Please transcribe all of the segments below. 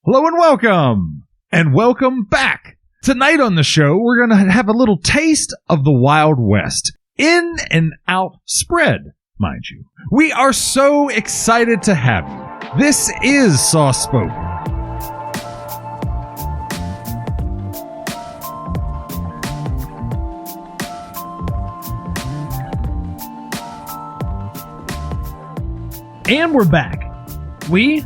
Hello and welcome! And welcome back! Tonight on the show, we're going to have a little taste of the Wild West. In and out spread, mind you. We are so excited to have you. This is Soft Spoken. And we're back. We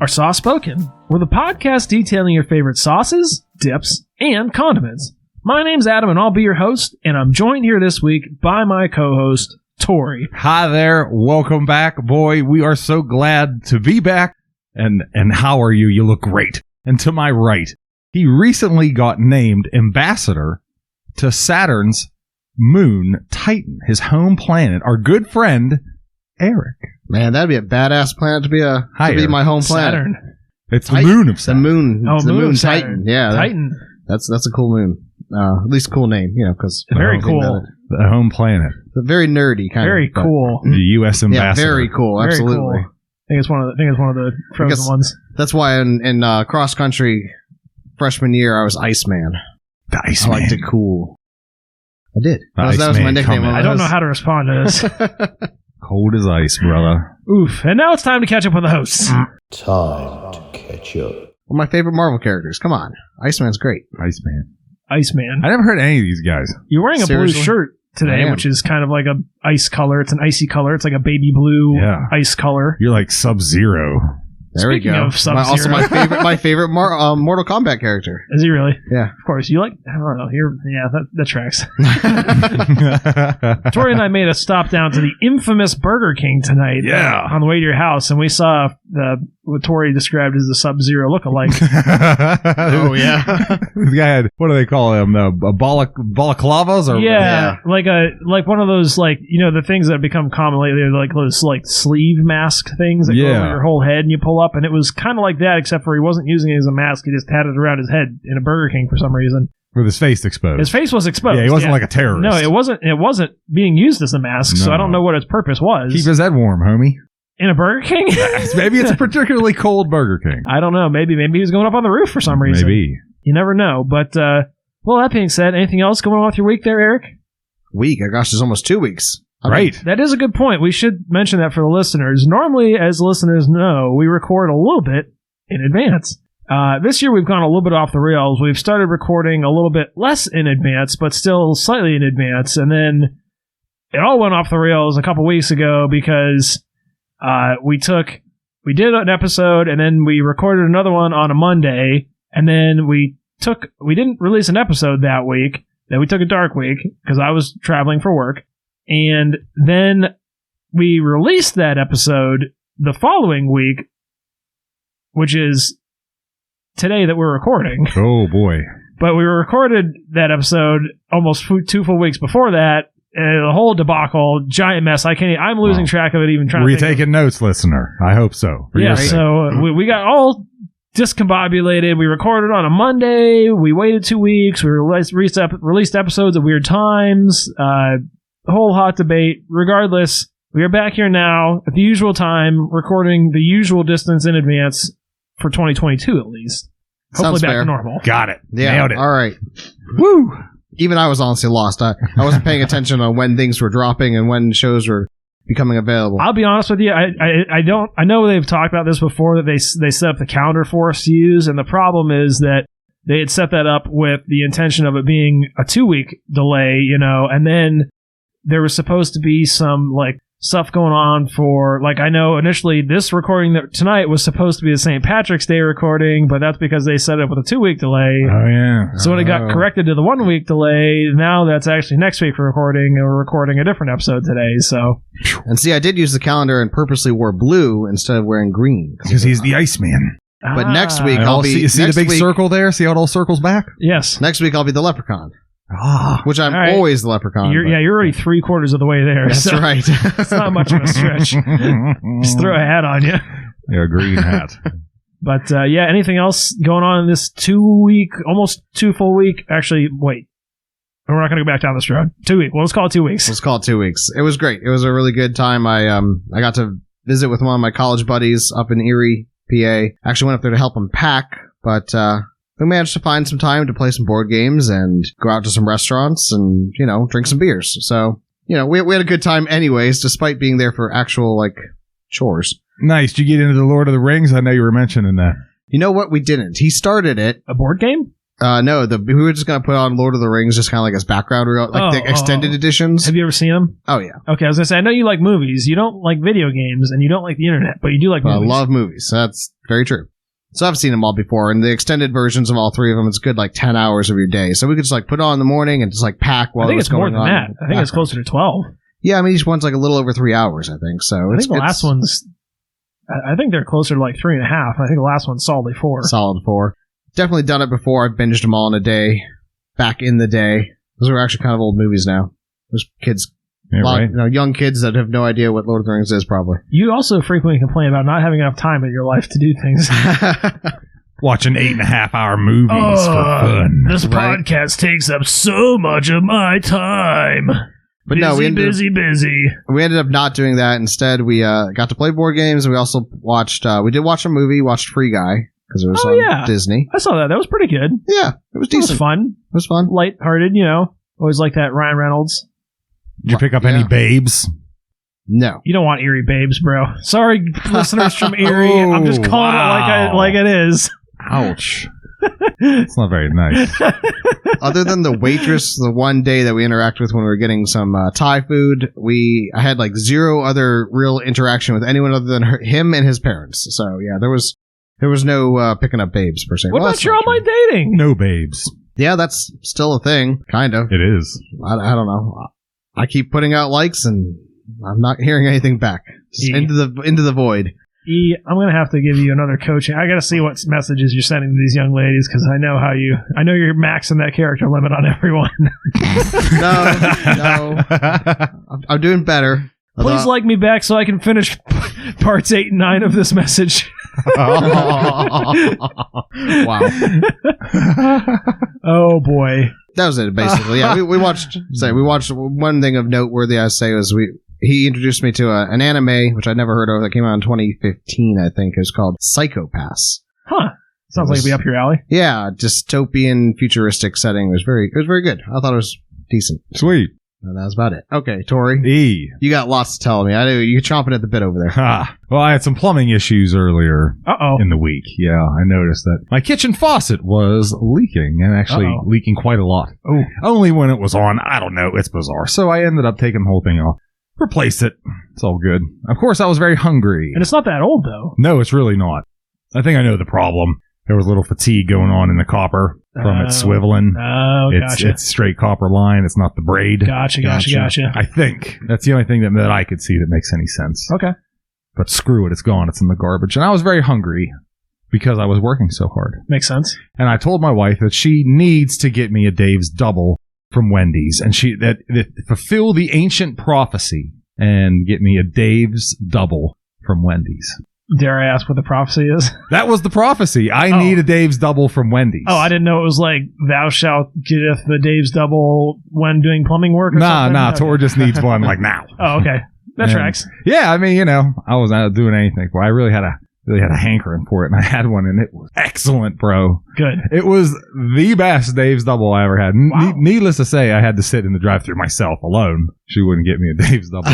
are Soft Spoken. We're the podcast detailing your favorite sauces, dips, and condiments. My name's Adam, and I'll be your host, and I'm joined here this week by my co-host, Tori. Hi there. Welcome back. Boy, we are so glad to be back. And how are you? You look great. And to my right, he recently got named ambassador to Saturn's moon, Titan, his home planet, our good friend, Eric. Man, that'd be a badass planet to be my home planet. Saturn. It's the moon of Saturn. The moon. Oh, It's the moon Saturn. Titan. Yeah. Titan. That's a cool moon. At least a cool name, because Very cool. The home planet. It's very nerdy kind Very of. But- cool. The U.S. Yeah, ambassador. very cool. Very Absolutely. cool. I think it's one of the frozen guess- ones. That's why in cross country freshman year I was Iceman. The I Iceman. liked it cool. I did. The That was my Iceman nickname. coming. I don't know how to respond to this. Cold as ice, brother. Oof. And now it's time to catch up with the hosts. Time to catch up. One of my favorite Marvel characters. Come on. Iceman's great. Iceman. Iceman. I never heard any of these guys. You're wearing a Seriously? blue shirt I today, am. which is kind of like a ice color. It's an icy color. It's like a baby blue Yeah. ice color. You're like Sub-Zero. There Speaking we go. of Sub-Zero. Also my favorite Mortal Kombat character. Is he really? Yeah. Of course. You like, I don't know. That tracks. Tori and I made a stop down to the infamous Burger King tonight. Yeah. On the way to your house, and we saw what Tori described as the Sub-Zero lookalike. Oh yeah. This guy had, what do they call him? Balaclavas? Or Yeah, like one of those, like, the things that become common lately, are like those like sleeve mask things that go Yeah. over your whole head and you pull up, and it was kind of like that, except for he wasn't using it as a mask. He just had it around his head in a Burger King for some reason. With his face exposed. His face was exposed. Yeah, he wasn't like a terrorist. No, it wasn't being used as a mask, so No. I don't know what its purpose was. Keep his head warm, homie. In a Burger King? Maybe it's a particularly cold Burger King. I don't know. Maybe he was going up on the roof for some reason. Maybe. You never know. But, well, that being said, anything else going on with your week there, Eric? Week. Oh, gosh, there's almost 2 weeks. Right. That is a good point. We should mention that for the listeners. Normally, as listeners know, we record a little bit in advance. This year, we've gone a little bit off the rails. We've started recording a little bit less in advance, but still slightly in advance. And then it all went off the rails a couple weeks ago because we did an episode, and then we recorded another one on a Monday, and then we didn't release an episode that week. Then we took a dark week because I was traveling for work. And then we released that episode the following week, which is today that we're recording. Oh, boy. But we recorded that episode almost 2 full weeks before that. The whole debacle, giant mess. I'm losing track of it even trying Were to you think taking notes, listener? I hope so. For yeah, your sake. so we got all discombobulated. We recorded on a Monday. We waited 2 weeks. We released episodes at weird times. The whole hot debate. Regardless, we are back here now at the usual time, recording the usual distance in advance for 2022 at least. Hopefully Sounds back fair. to normal. Got it. Yeah. Nailed it. All right. Woo! Even I was honestly lost. I wasn't paying attention on when things were dropping and when shows were becoming available. I'll be honest with you. I know they've talked about this before, that they set up the calendar for us to use, and the problem is that they had set that up with the intention of it being a 2-week delay, and then there was supposed to be some like stuff going on for, like, I know initially this recording that tonight was supposed to be the St. Patrick's Day recording, but that's because they set it up with a 2-week delay. Oh, yeah. So when it got corrected to the 1-week delay, now that's actually next week for recording, and we're recording a different episode today. So And see, I did use the calendar and purposely wore blue instead of wearing green. Because he's the Iceman. But next week And I'll be. see the next big week, circle there? See how it all circles back? Yes. Next week I'll be the leprechaun, Ah. which I'm All right. always the leprechaun. You're already 3/4 of the way there. That's so right. It's not much of a stretch. Just throw a hat on you. Yeah, green hat. But yeah, anything else going on in this 2 week, almost 2 full week? Actually, wait. We're not going to go back down this road. 2 weeks. Well, let's call it 2 weeks. Let's call it 2 weeks. It was great. It was a really good time. I got to visit with one of my college buddies up in Erie PA. Actually went up there to help him pack, but we managed to find some time to play some board games and go out to some restaurants and, drink some beers. So, we had a good time anyways, despite being there for actual, chores. Nice. Did you get into the Lord of the Rings? I know you were mentioning that. You know what? We didn't. He started it. A board game? No, we were just going to put on Lord of the Rings just kind of like as background, the extended editions. Have you ever seen them? Oh, yeah. Okay, I was going to say, I know you like movies. You don't like video games, and you don't like the internet, but you do like movies. I love movies. That's very true. So I've seen them all before, and the extended versions of all three of them, it's good 10 hours of your day. So we could just put it on in the morning and just pack while I think it's it's more going than on. that. I think it's closer to 12. Yeah, I mean, each one's a little over 3 hours, I think. So I think the last one's... I think they're closer to 3.5. I think the last one's solidly 4. Solid 4. Definitely done it before. I've binged them all in a day. Back in the day. Those are actually kind of old movies now. There's kids, Right. young kids that have no idea what Lord of the Rings is, probably. You also frequently complain about not having enough time in your life to do things. Watching 8.5-hour movies for fun. This podcast takes up so much of my time. But busy. We ended up not doing that. Instead, we got to play board games. We also watched. We did watch a movie. Watched Free Guy because it was on Disney. I saw that. That was pretty good. Yeah, it was decent. It was fun. It was fun. Lighthearted, Always like that Ryan Reynolds. Did you pick up any babes? No. You don't want Erie babes, bro. Sorry, listeners from Erie. I'm just calling it like it is. Ouch. It's not very nice. Other than the waitress, the one day that we interacted with when we were getting some Thai food, I had zero other real interaction with anyone other than him and his parents. So yeah, there was no picking up babes per se. What about your online dating? No babes. Yeah, that's still a thing, kind of. It is. I don't know. I keep putting out likes and I'm not hearing anything back. Just into the void. I'm going to have to give you another coaching. I got to see what messages you're sending to these young ladies because I know you're maxing that character limit on everyone. No. I'm doing better. Please like me back so I can finish parts 8 and 9 of this message. Wow. Oh boy. That was it, basically. Yeah, we watched one thing of noteworthy, I say, was he introduced me to an anime, which I'd never heard of, that came out in 2015, I think. It was called Psycho-Pass. Huh. Sounds like it'd be up your alley. Yeah, dystopian, futuristic setting. It was very good. I thought it was decent. Sweet. And that was about it. Okay, Tori. E. You got lots to tell me. I know you're chomping at the bit over there. Well, I had some plumbing issues earlier in the week. Yeah, I noticed that my kitchen faucet was leaking, and actually leaking quite a lot. Oh. Only when it was on. I don't know. It's bizarre. So I ended up taking the whole thing off. Replaced it. It's all good. Of course, I was very hungry. And it's not that old, though. No, it's really not. I think I know the problem. There was a little fatigue going on in the copper from it swiveling. Oh, gotcha. It's straight copper line. It's not the braid. Gotcha. I think. That's the only thing that I could see that makes any sense. Okay. But screw it. It's gone. It's in the garbage. And I was very hungry because I was working so hard. Makes sense. And I told my wife that she needs to get me a Dave's Double from Wendy's. And that fulfill the ancient prophecy and get me a Dave's Double from Wendy's. Dare I ask what the prophecy is? That was the prophecy. I need a Dave's Double from Wendy's. Oh, I didn't know it was thou shalt getteth the Dave's Double when doing plumbing work or something? Nah, Tor just needs one now. Oh, okay. That tracks. Yeah, I mean, I wasn't doing anything. Well, I really had a hankering for it, and I had one, and it was excellent, bro. Good. It was the best Dave's Double I ever had. Wow. Needless to say, I had to sit in the drive-thru myself alone. She wouldn't get me a Dave's Double.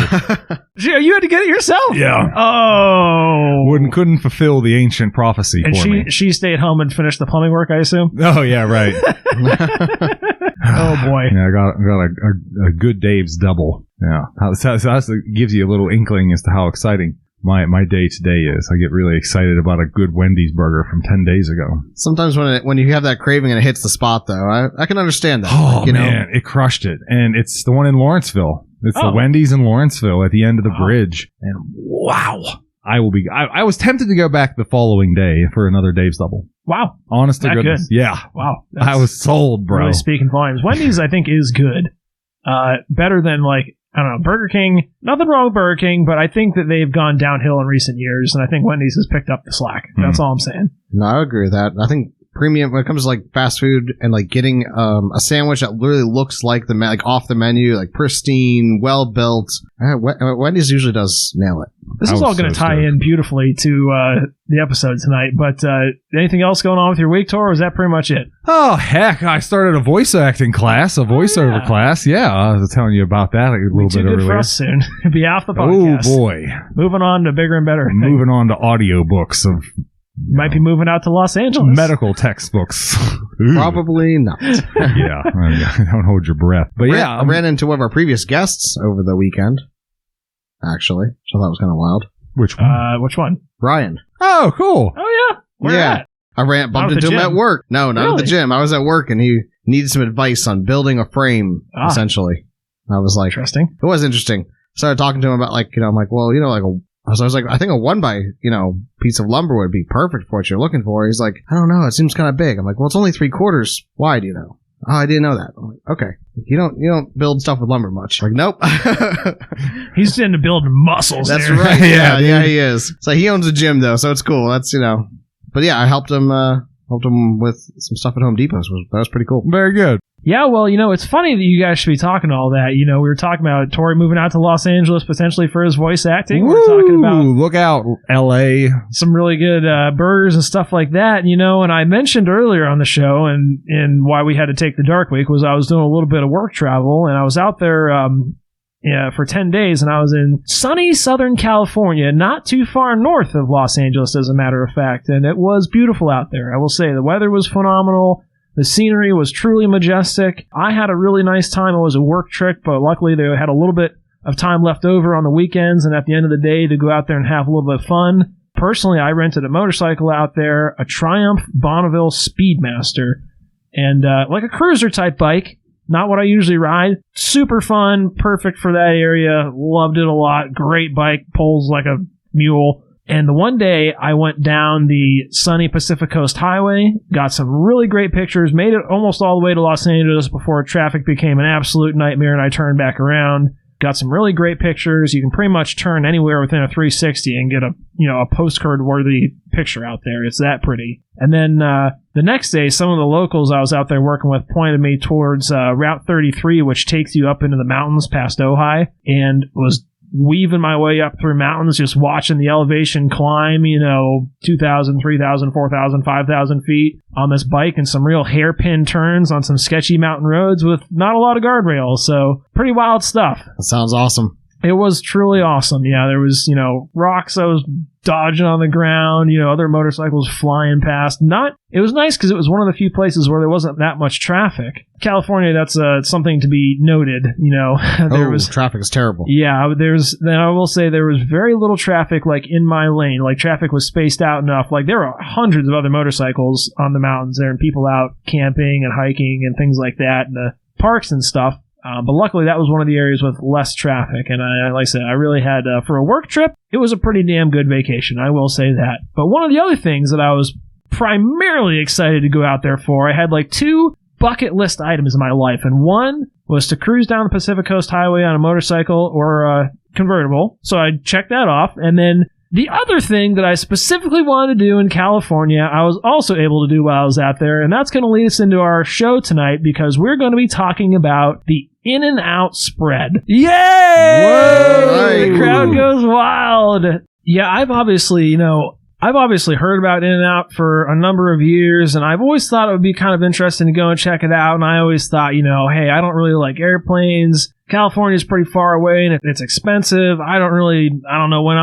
You had to get it yourself? Yeah. Oh. Couldn't fulfill the ancient prophecy and for me. she stayed home and finished the plumbing work, I assume? Oh, yeah, right. Oh, boy. Yeah, I got a good Dave's Double. Yeah. That gives you a little inkling as to how exciting my day today is. I get really excited about a good Wendy's burger from 10 days ago. Sometimes when you have that craving and it hits the spot, though, I can understand that. Oh, man, it crushed it. And it's the one in Lawrenceville. It's the Wendy's in Lawrenceville at the end of the bridge. And wow. I was tempted to go back the following day for another Dave's Double. Wow. Honest to goodness. Good. Yeah. Wow. I was sold, bro. Really speaking volumes. Wendy's, I think, is good. Better than, I don't know, Burger King. Nothing wrong with Burger King, but I think that they've gone downhill in recent years, and I think Wendy's has picked up the slack. That's all I'm saying. No, I agree with that. I think premium when it comes to like fast food and like getting a sandwich that literally looks like like off the menu, like pristine, well built. Wendy's usually does nail it. This is all going to tie in beautifully to the episode tonight. But anything else going on with your week, Tor, or is that pretty much it? Oh, heck. I started a voice acting class, a voiceover class. Yeah, I was telling you about that a little bit earlier. Good for us soon. Be off the podcast. Oh, boy. Moving on to bigger and better. Moving on to audiobooks of... Might be moving out to Los Angeles. Medical textbooks. Probably not. Yeah. Don't hold your breath. But I ran into one of our previous guests over the weekend, actually. So I thought it was kind of wild. Which one? Which one? Ryan. Oh, cool. Oh, yeah. Where at? I bumped into him at work. No, not at the gym. I was at work, and he needed some advice on building a frame, essentially. I was like... Interesting. It was interesting. Started talking to him about, like, I'm like, well, like I was like, I think a 1x, piece of lumber would be perfect for what you're looking for. He's like, I don't know. It seems kind of big. I'm like, well, it's only 3/4 wide, Oh, I didn't know that. I'm like, okay. You don't build stuff with lumber much. Like, nope. He's into building muscles. That's there. right. Yeah, he is. So he owns a gym though, so it's cool. That's, but yeah, I helped him with some stuff at Home Depot. So that was pretty cool. Very good. Yeah, well, it's funny that you guys should be talking all that. We were talking about Tori moving out to Los Angeles potentially for his voice acting. Woo! We're talking about look out, L.A. some really good burgers and stuff like that, and I mentioned earlier on the show and why we had to take the dark week was I was doing a little bit of work travel, and I was out there for 10 days, and I was in sunny Southern California, not too far north of Los Angeles, as a matter of fact, and it was beautiful out there. I will say the weather was phenomenal. The scenery was truly majestic. I had a really nice time. It was a work trip, but luckily they had a little bit of time left over on the weekends and at the end of the day to go out there and have a little bit of fun. Personally, I rented a motorcycle out there, a Triumph Bonneville Speedmaster, and like a cruiser type bike, not what I usually ride. Super fun, perfect for that area. Loved it a lot. Great bike, pulls like a mule. And the one day I went down the sunny Pacific Coast Highway, got some really great pictures, made it almost all the way to Los Angeles before traffic became an absolute nightmare and I turned back around. Got some really great pictures. You can pretty much turn anywhere within a 360 and get a postcard-worthy picture out there. It's that pretty. And then the next day, some of the locals I was out there working with pointed me towards Route 33, which takes you up into the mountains past Ojai, and was weaving my way up through mountains, just watching the elevation climb, 2,000, 3,000, 4,000, 5,000 feet on this bike and some real hairpin turns on some sketchy mountain roads with not a lot of guardrails. So pretty wild stuff. That sounds awesome. It was truly awesome. Yeah, there was, rocks I was dodging on the ground, other motorcycles flying past. It was nice because it was one of the few places where there wasn't that much traffic. California, that's something to be noted, traffic is terrible. Yeah, then I will say there was very little traffic, like, in my lane. Like, traffic was spaced out enough. Like, there were hundreds of other motorcycles on the mountains there and people out camping and hiking and things like that in the parks and stuff. But luckily, that was one of the areas with less traffic. And like I said, I really had, for a work trip, it was a pretty damn good vacation. I will say that. But one of the other things that I was primarily excited to go out there for, I had like 2 bucket list items in my life. And one was to cruise down the Pacific Coast Highway on a motorcycle or a convertible. So I checked that off. And then the other thing that I specifically wanted to do in California, I was also able to do while I was out there, and that's going to lead us into our show tonight because we're going to be talking about the In-N-Out spread. Yay! Whoa! The crowd goes wild. Yeah, I've obviously heard about In-N-Out for a number of years, and I've always thought it would be kind of interesting to go and check it out, and I always thought, hey, I don't really like airplanes. California's pretty far away, and it's expensive. I don't know when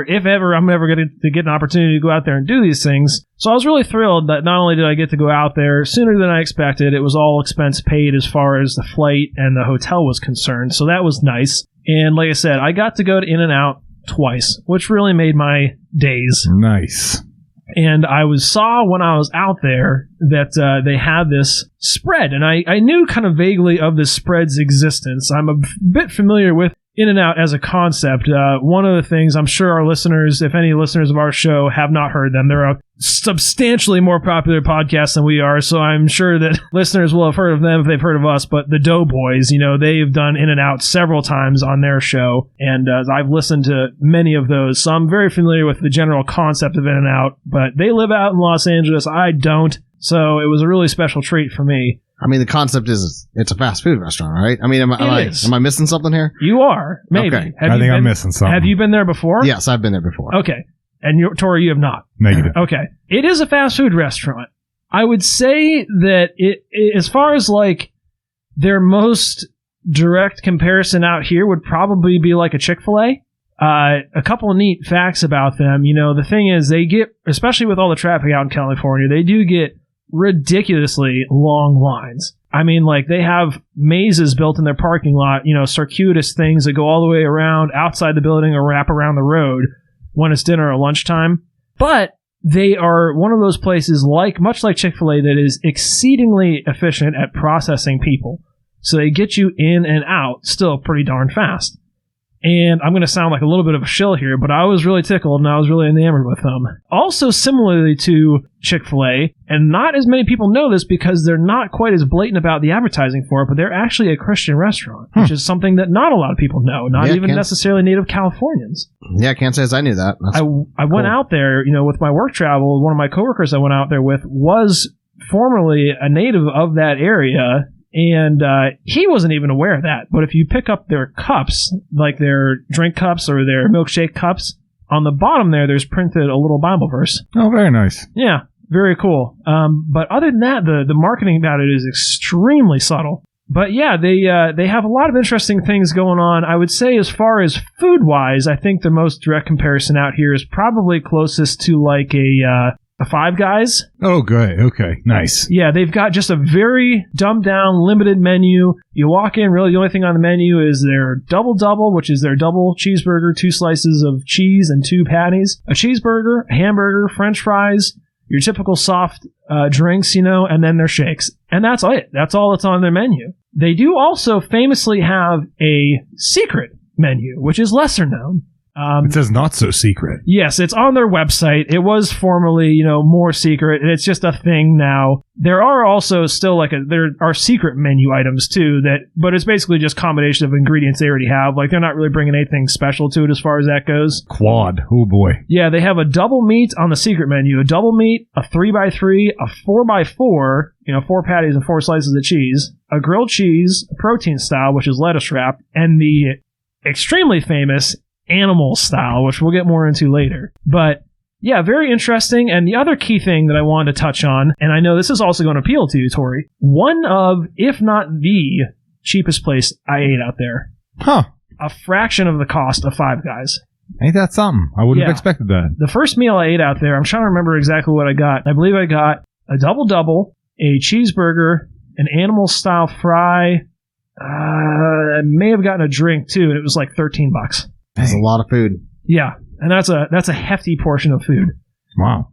if ever I'm ever going to get an opportunity to go out there and do these things. So I was really thrilled that not only did I get to go out there sooner than I expected, it was all expense paid as far as the flight and the hotel was concerned, so that was nice. And like I said, I got to go to In-N-Out twice, which really made my days. Nice. And I saw when I was out there that they had this spread, and I knew kind of vaguely of this spread's existence. I'm a bit familiar with In-N-Out as a concept. One of the things I'm sure our listeners, if any listeners of our show have not heard them, they're a substantially more popular podcast than we are, so I'm sure that listeners will have heard of them if they've heard of us, but the Doughboys, they've done In and Out several times on their show, and I've listened to many of those, so I'm very familiar with the general concept of In and Out, but they live out in Los Angeles, I don't, so it was a really special treat for me. I mean, the concept is it's a fast food restaurant, right? I mean, am I missing something here? You are, maybe. Okay. I think I'm missing something. Have you been there before? Yes, I've been there before. Okay. And Tori, you have not. Negative. Okay. It is a fast food restaurant. I would say that it as far as like their most direct comparison out here would probably be like a Chick-fil-A. A couple of neat facts about them. The thing is they get, especially with all the traffic out in California, they do get ridiculously long lines. I mean, like they have mazes built in their parking lot, circuitous things that go all the way around outside the building or wrap around the road when it's dinner or lunchtime. But they are one of those places, much like Chick-fil-A, that is exceedingly efficient at processing people. So they get you in and out still pretty darn fast. And I'm going to sound like a little bit of a shill here, but I was really tickled and I was really enamored with them. Also, similarly to Chick-fil-A, and not as many people know this because they're not quite as blatant about the advertising for it, but they're actually a Christian restaurant, which is something that not a lot of people know, not even necessarily native Californians. Yeah, I can't say as I knew that. I went out there, with my work travel. One of my coworkers I went out there with was formerly a native of that area. And he wasn't even aware of that. But if you pick up their cups, like their drink cups or their milkshake cups, on the bottom there's printed a little Bible verse. Oh, very nice. Yeah, very cool. But other than that, the marketing about it is extremely subtle. But yeah, they have a lot of interesting things going on. I would say as far as food-wise, I think the most direct comparison out here is probably closest to like a Five Guys. Oh, good. Okay. Nice. Yeah, they've got just a very dumbed down, limited menu. You walk in, really the only thing on the menu is their double, which is their double cheeseburger, 2 slices of cheese and 2 patties, a cheeseburger, a hamburger, french fries, your typical soft drinks, and then their shakes. And that's it. That's all that's on their menu. They do also famously have a secret menu, which is lesser known. It says not so secret. Yes, it's on their website. It was formerly, more secret, and it's just a thing now. There are also still there are secret menu items too, but it's basically just combination of ingredients they already have. Like they're not really bringing anything special to it as far as that goes. Quad. Oh boy. Yeah, they have a double meat on the secret menu, a double meat, a 3x3, a 4x4, 4 patties and 4 slices of cheese, a grilled cheese, a protein style, which is lettuce wrapped, and the extremely famous animal style, which we'll get more into later. But yeah, very interesting. And the other key thing that I wanted to touch on, and I know this is also going to appeal to you, Tori, one of, if not the cheapest place I ate out there. Huh. A fraction of the cost of Five Guys. Ain't that something? I wouldn't have expected that. The first meal I ate out there, I'm trying to remember exactly what I got. I believe I got a double, a cheeseburger, an animal style fry. I may have gotten a drink too, and it was like $13. That's a lot of food. Yeah, and that's a hefty portion of food. Wow.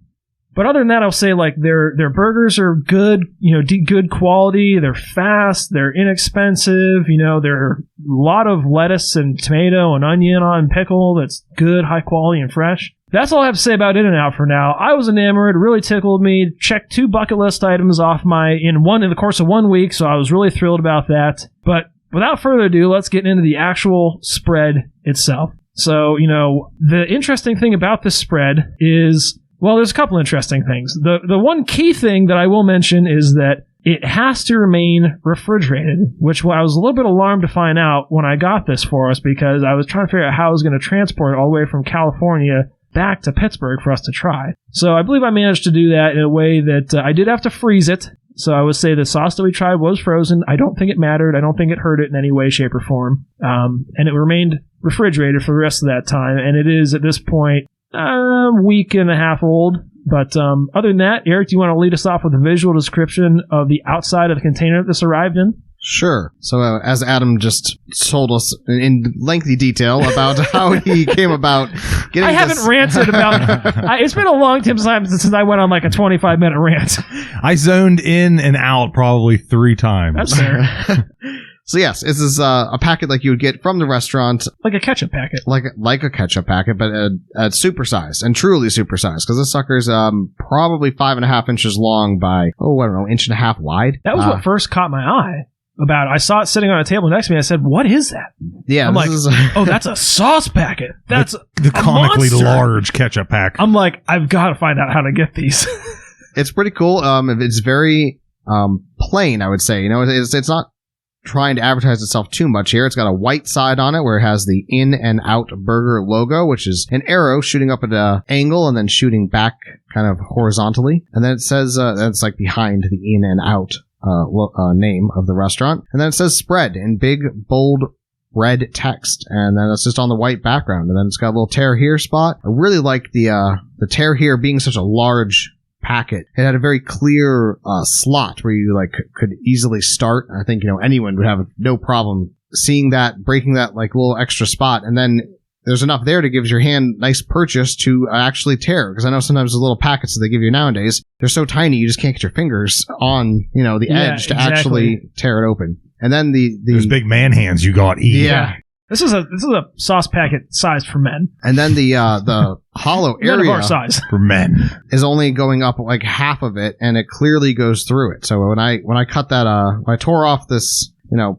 But other than that, I'll say like their burgers are good, good quality. They're fast. They're inexpensive. They're a lot of lettuce and tomato and onion on pickle. That's good, high quality and fresh. That's all I have to say about In-N-Out for now. I was enamored. It really tickled me. Checked 2 bucket list items off in the course of 1 week. So I was really thrilled about that. But without further ado, let's get into the actual spread itself. So, the interesting thing about this spread is, well, there's a couple interesting things. The one key thing that I will mention is that it has to remain refrigerated, which I was a little bit alarmed to find out when I got this for us because I was trying to figure out how I was going to transport it all the way from California back to Pittsburgh for us to try. So I believe I managed to do that in a way that I did have to freeze it. So I would say the sauce that we tried was frozen. I don't think it mattered. I don't think it hurt it in any way, shape, or form. And it remained refrigerated for the rest of that time. And it is, at this point, a week and a half old. But other than that, Eric, do you want to lead us off with a visual description of the outside of the container this arrived in? Sure. So as Adam just told us in lengthy detail about how he came about getting I haven't ranted about it's been a long time since I went on like a 25-minute rant. I zoned in and out probably 3 times. That's fair. So yes, this is a packet like you would get from the restaurant. Like a ketchup packet. Like a ketchup packet, but supersized and truly supersized, because this sucker's probably 5.5 inches long by, I don't know, 1.5 inches wide. That was what first caught my eye about it. I saw it sitting on a table next to me. I said, what is that? Yeah, I'm like, oh, that's a sauce packet. That's the comically monster. large ketchup pack. I'm like, I've got to find out how to get these. It's pretty cool. It's very plain, I would say. You know, it's not trying to advertise itself too much here. It's got a white side on it where it has the In and Out Burger logo, which is an arrow shooting up at an angle and then shooting back kind of horizontally. And then it says, that's like behind the In and Out name of the restaurant. And then it says spread in big, bold red text. And then it's just on the white background. And then it's got a little tear here spot. I really like the tear here being such a large packet. It had a very clear slot where you could easily start. I think anyone would have no problem seeing that, breaking that little extra spot, and then there's enough there to give your hand nice purchase to actually tear. Because I know sometimes the little packets that they give you nowadays, they're so tiny you just can't get your fingers on the edge to actually tear it open. And then those big man hands you got. Yeah. This is a sauce packet sized for men. And then the hollow area None of our size. For men is only going up like half of it, and it clearly goes through it. So when I cut that, when I tore off this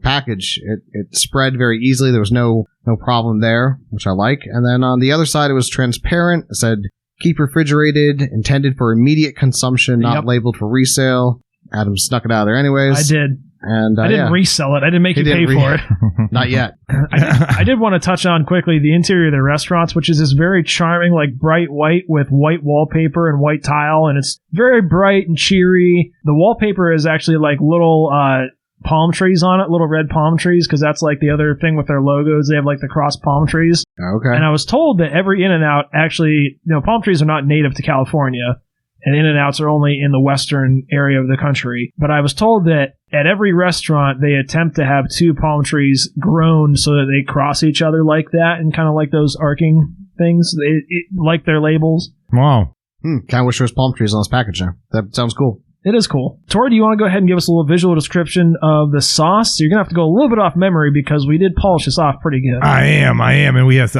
package, it spread very easily. There was no problem there, which I like. And then on the other side, it was transparent. It said keep refrigerated, intended for immediate consumption, not labeled for resale. Adam snuck it out of there anyways. I did. And I didn't resell it. I didn't make you pay for it. Not yet. I did want to touch on quickly the interior of the restaurants, which is this very charming, bright white with white wallpaper and white tile, and it's very bright and cheery. The wallpaper is actually little palm trees on it, little red palm trees, because that's the other thing with their logos. They have the cross palm trees. Okay. And I was told that every In-N-Out actually, palm trees are not native to California, and In-N-Outs are only in the western area of the country. But I was told that at every restaurant, they attempt to have 2 palm trees grown so that they cross each other like that, and kind of like those arcing things, like their labels. Wow. Kind of wish there was palm trees on this package now. That sounds cool. It is cool. Tori, do you want to go ahead and give us a little visual description of the sauce? So you're going to have to go a little bit off memory because we did polish this off pretty good. I am. And we have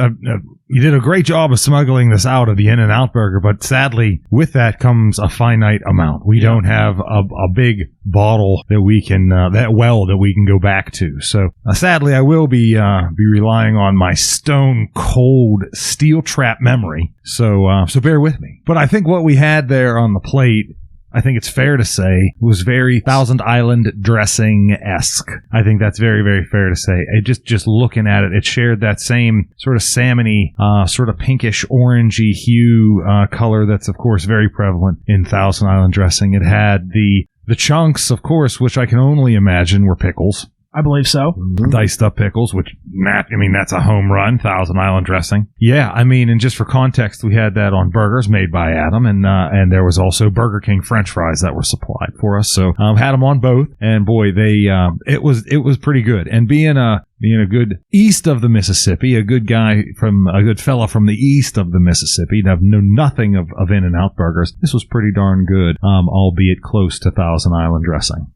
you did a great job of smuggling this out of the In-N-Out burger, but sadly, with that comes a finite amount. We don't have a big bottle that we can, that we can go back to. So sadly, I will be relying on my stone cold steel trap memory. So bear with me. But I think what we had there on the plate, I think it's fair to say, was very Thousand Island dressing-esque. I think that's very, very fair to say. Just looking at it, it shared that same sort of salmony, sort of pinkish, orangey hue color that's, of course, very prevalent in Thousand Island dressing. It had the chunks, of course, which I can only imagine were pickles. I believe so. Diced up pickles, which, that's a home run, Thousand Island dressing. Yeah, and just for context, we had that on burgers made by Adam, and there was also Burger King French fries that were supplied for us. So, had them on both, and boy, it was pretty good. And being a good east of the Mississippi, a good fella from the east of the Mississippi, and I've known nothing of In-N-Out burgers. This was pretty darn good, albeit close to Thousand Island dressing.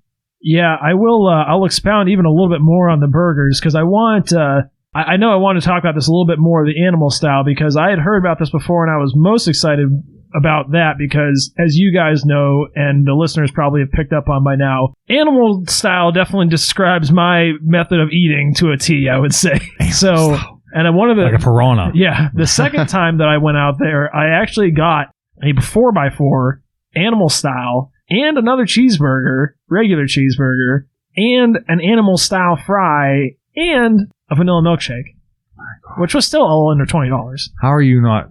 Yeah, I will. I'll expound even a little bit more on the burgers because I want. I know I want to talk about this a little bit more, the animal style, because I had heard about this before, and I was most excited about that because, as you guys know, and the listeners probably have picked up on by now, animal style definitely describes my method of eating to a T, I would say. So, and one of the like a piranha. Yeah, the second time that I went out there, I actually got a 4x4 animal style. And another cheeseburger, regular cheeseburger, and an animal-style fry, and a vanilla milkshake, which was still all under $20. How are you not?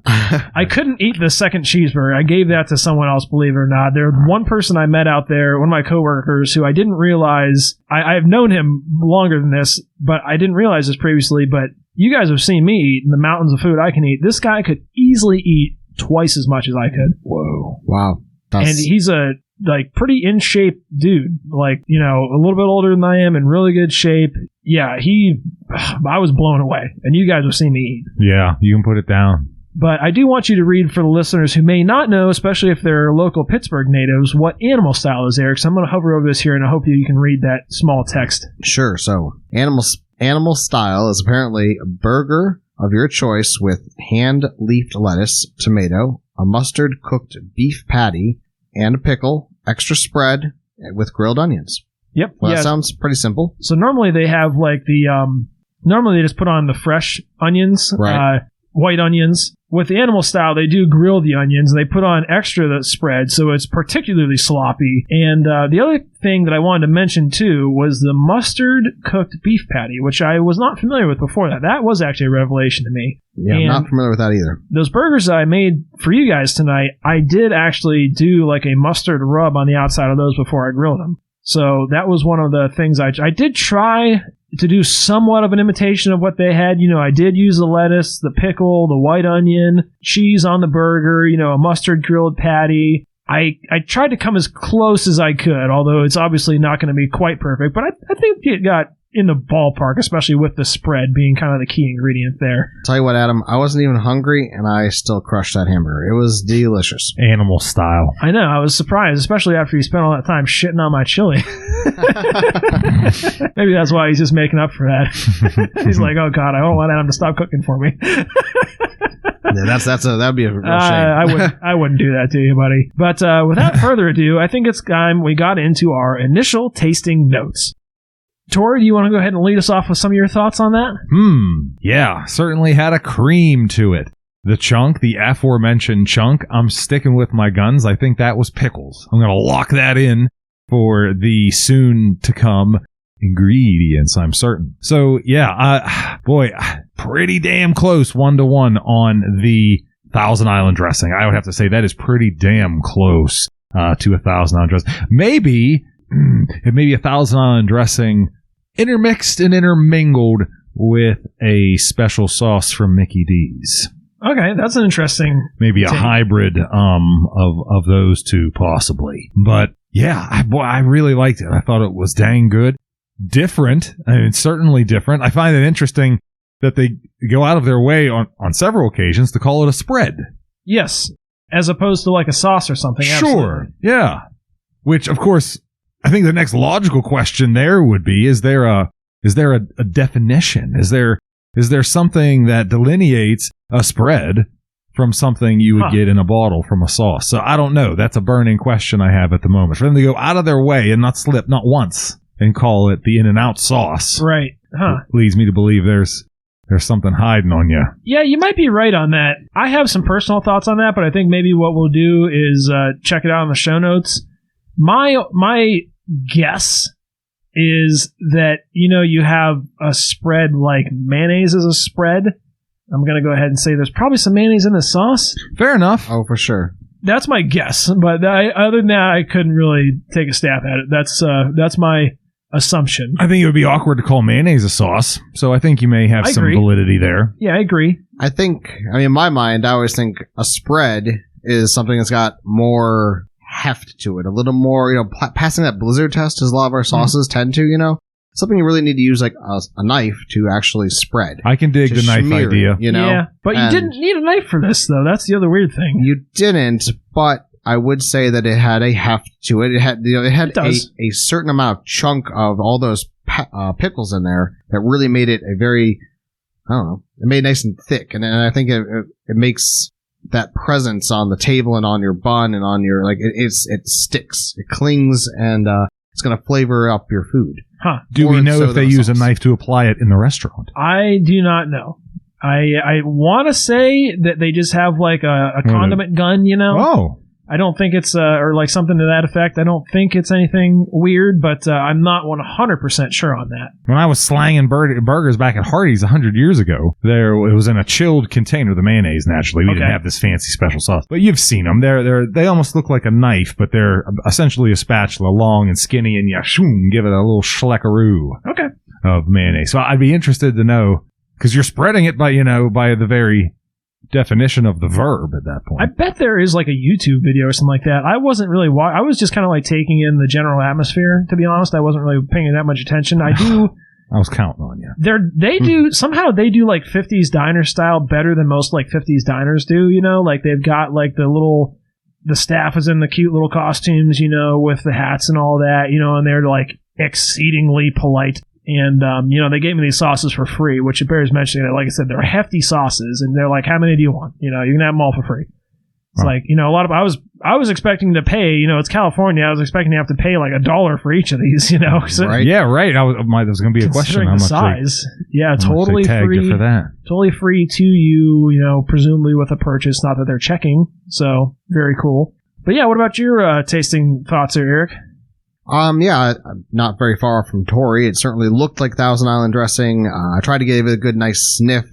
I couldn't eat the second cheeseburger. I gave that to someone else, believe it or not. There's one person I met out there, one of my coworkers, who I didn't realize, I've known him longer than this, but I didn't realize this previously, but you guys have seen me eat in the mountains of food I can eat. This guy could easily eat twice as much as I could. Whoa. Wow. And he's a pretty in shape dude, a little bit older than I am, in really good shape. Yeah, I was blown away, and you guys have seen me eat. Yeah, you can put it down. But I do want you to read for the listeners who may not know, especially if they're local Pittsburgh natives, what animal style is there. So I'm going to hover over this here, and I hope you can read that small text. Sure. So animal style is apparently a burger of your choice with hand-leafed lettuce, tomato, a mustard-cooked beef patty, and a pickle, extra spread with grilled onions. Yep. Well, that sounds pretty simple. So normally they have like normally they just put on the fresh onions, Right. White onions. With the animal style, they do grill the onions, and they put on extra that spread, so it's particularly sloppy. And the other thing that I wanted to mention, too, was the mustard-cooked beef patty, which I was not familiar with before that. That was actually a revelation to me. Yeah, I'm not familiar with that either. Those burgers that I made for you guys tonight, I did actually do like a mustard rub on the outside of those before I grilled them. So that was one of the things I did try to do somewhat of an imitation of what they had. I did use the lettuce, the pickle, the white onion, cheese on the burger, a mustard grilled patty. I tried to come as close as I could, although it's obviously not going to be quite perfect, but I think it got in the ballpark, especially with the spread being kind of the key ingredient there. Tell you what, Adam, I wasn't even hungry, and I still crushed that hamburger. It was delicious. Animal style. I know, I was surprised, especially after you spent all that time shitting on my chili. Maybe that's why he's just making up for that. He's like, oh God, I don't want Adam to stop cooking for me. Yeah, that'd be a real shame. I wouldn't do that to you, buddy. But without further ado, I think it's time we got into our initial tasting notes. Tori, do you want to go ahead and lead us off with some of your thoughts on that? Yeah, certainly had a cream to it. The chunk, the aforementioned chunk, I'm sticking with my guns. I think that was pickles. I'm going to lock that in for the soon-to-come ingredients, I'm certain. So, yeah, pretty damn close 1-to-1 on the Thousand Island dressing. I would have to say that is pretty damn close to a Thousand Island dressing. Maybe a Thousand Island dressing intermixed and intermingled with a special sauce from Mickey D's. Okay, that's an interesting... Maybe a hybrid of those two, possibly. But, yeah, I really liked it. I thought it was dang good. Different. I mean, certainly different. I find it interesting that they go out of their way on several occasions to call it a spread. Yes, as opposed to like a sauce or something. Sure, absolutely. Yeah. Which, of course... I think the next logical question there would be, is there a definition? Is there something that delineates a spread from something you would get in a bottle from a sauce? So I don't know. That's a burning question I have at the moment. For them to go out of their way and not slip, not once, and call it the In-N-Out sauce. Right. Leads me to believe there's something hiding on you. Yeah, you might be right on that. I have some personal thoughts on that, but I think maybe what we'll do is check it out in the show notes. My guess is that, you have a spread like mayonnaise as a spread. I'm going to go ahead and say there's probably some mayonnaise in the sauce. Fair enough. Oh, for sure. That's my guess, but other than that, I couldn't really take a stab at it. That's my assumption. I think it would be awkward to call mayonnaise a sauce, so I think you may have some validity there. Yeah, I agree. In my mind, I always think a spread is something that's got more heft to it, a little more, passing that Blizzard test as a lot of our sauces tend to, something you really need to use like a knife to actually spread. I can dig the knife idea. Yeah, but you didn't need a knife for this, though. That's the other weird thing. You didn't, but I would say that it had a heft to it. It had, a certain amount of chunk of all those pickles in there that really made it a very, it made it nice and thick, and I think it makes that presence on the table and on your bun and on your, it sticks, it clings, and it's going to flavor up your food. Do we know if they use a knife to apply it in the restaurant? I do not know. I want to say that they just have like a condiment gun, Oh. I don't think it's, or like something to that effect. I don't think it's anything weird, but I'm not 100% sure on that. When I was slanging burgers back at Hardee's 100 years ago, it was in a chilled container, the mayonnaise, naturally. We didn't have this fancy special sauce. But you've seen them. They almost look like a knife, but they're essentially a spatula, long and skinny, and you give it a little schleckaroo of mayonnaise. So I'd be interested to know, because you're spreading it by the very definition of the verb at that point. I bet there is like a YouTube video or something like that. I wasn't really I was just kind of like taking in the general atmosphere, to be honest. I wasn't really paying that much attention. I I was counting on you. They do somehow they do like 50s diner style better than most like 50s diners do. Like they've got like the staff is in the cute little costumes, with the hats and all that, and they're like exceedingly polite. And, they gave me these sauces for free, which it bears mentioning that, like I said, they're hefty sauces, and they're like, how many do you want? You can have them all for free. It's like, a lot of, I was expecting to pay, it's California. I was expecting to have to pay like $1 for each of these, So, Right. Yeah, right. There was going to be a question. Considering the size. Yeah, totally free. For that. Totally free to you, presumably with a purchase. Not that they're checking. So, very cool. But yeah, what about your tasting thoughts there, Eric? Yeah, I'm not very far from Tori. It certainly looked like Thousand Island dressing. I tried to give it a good, nice sniff.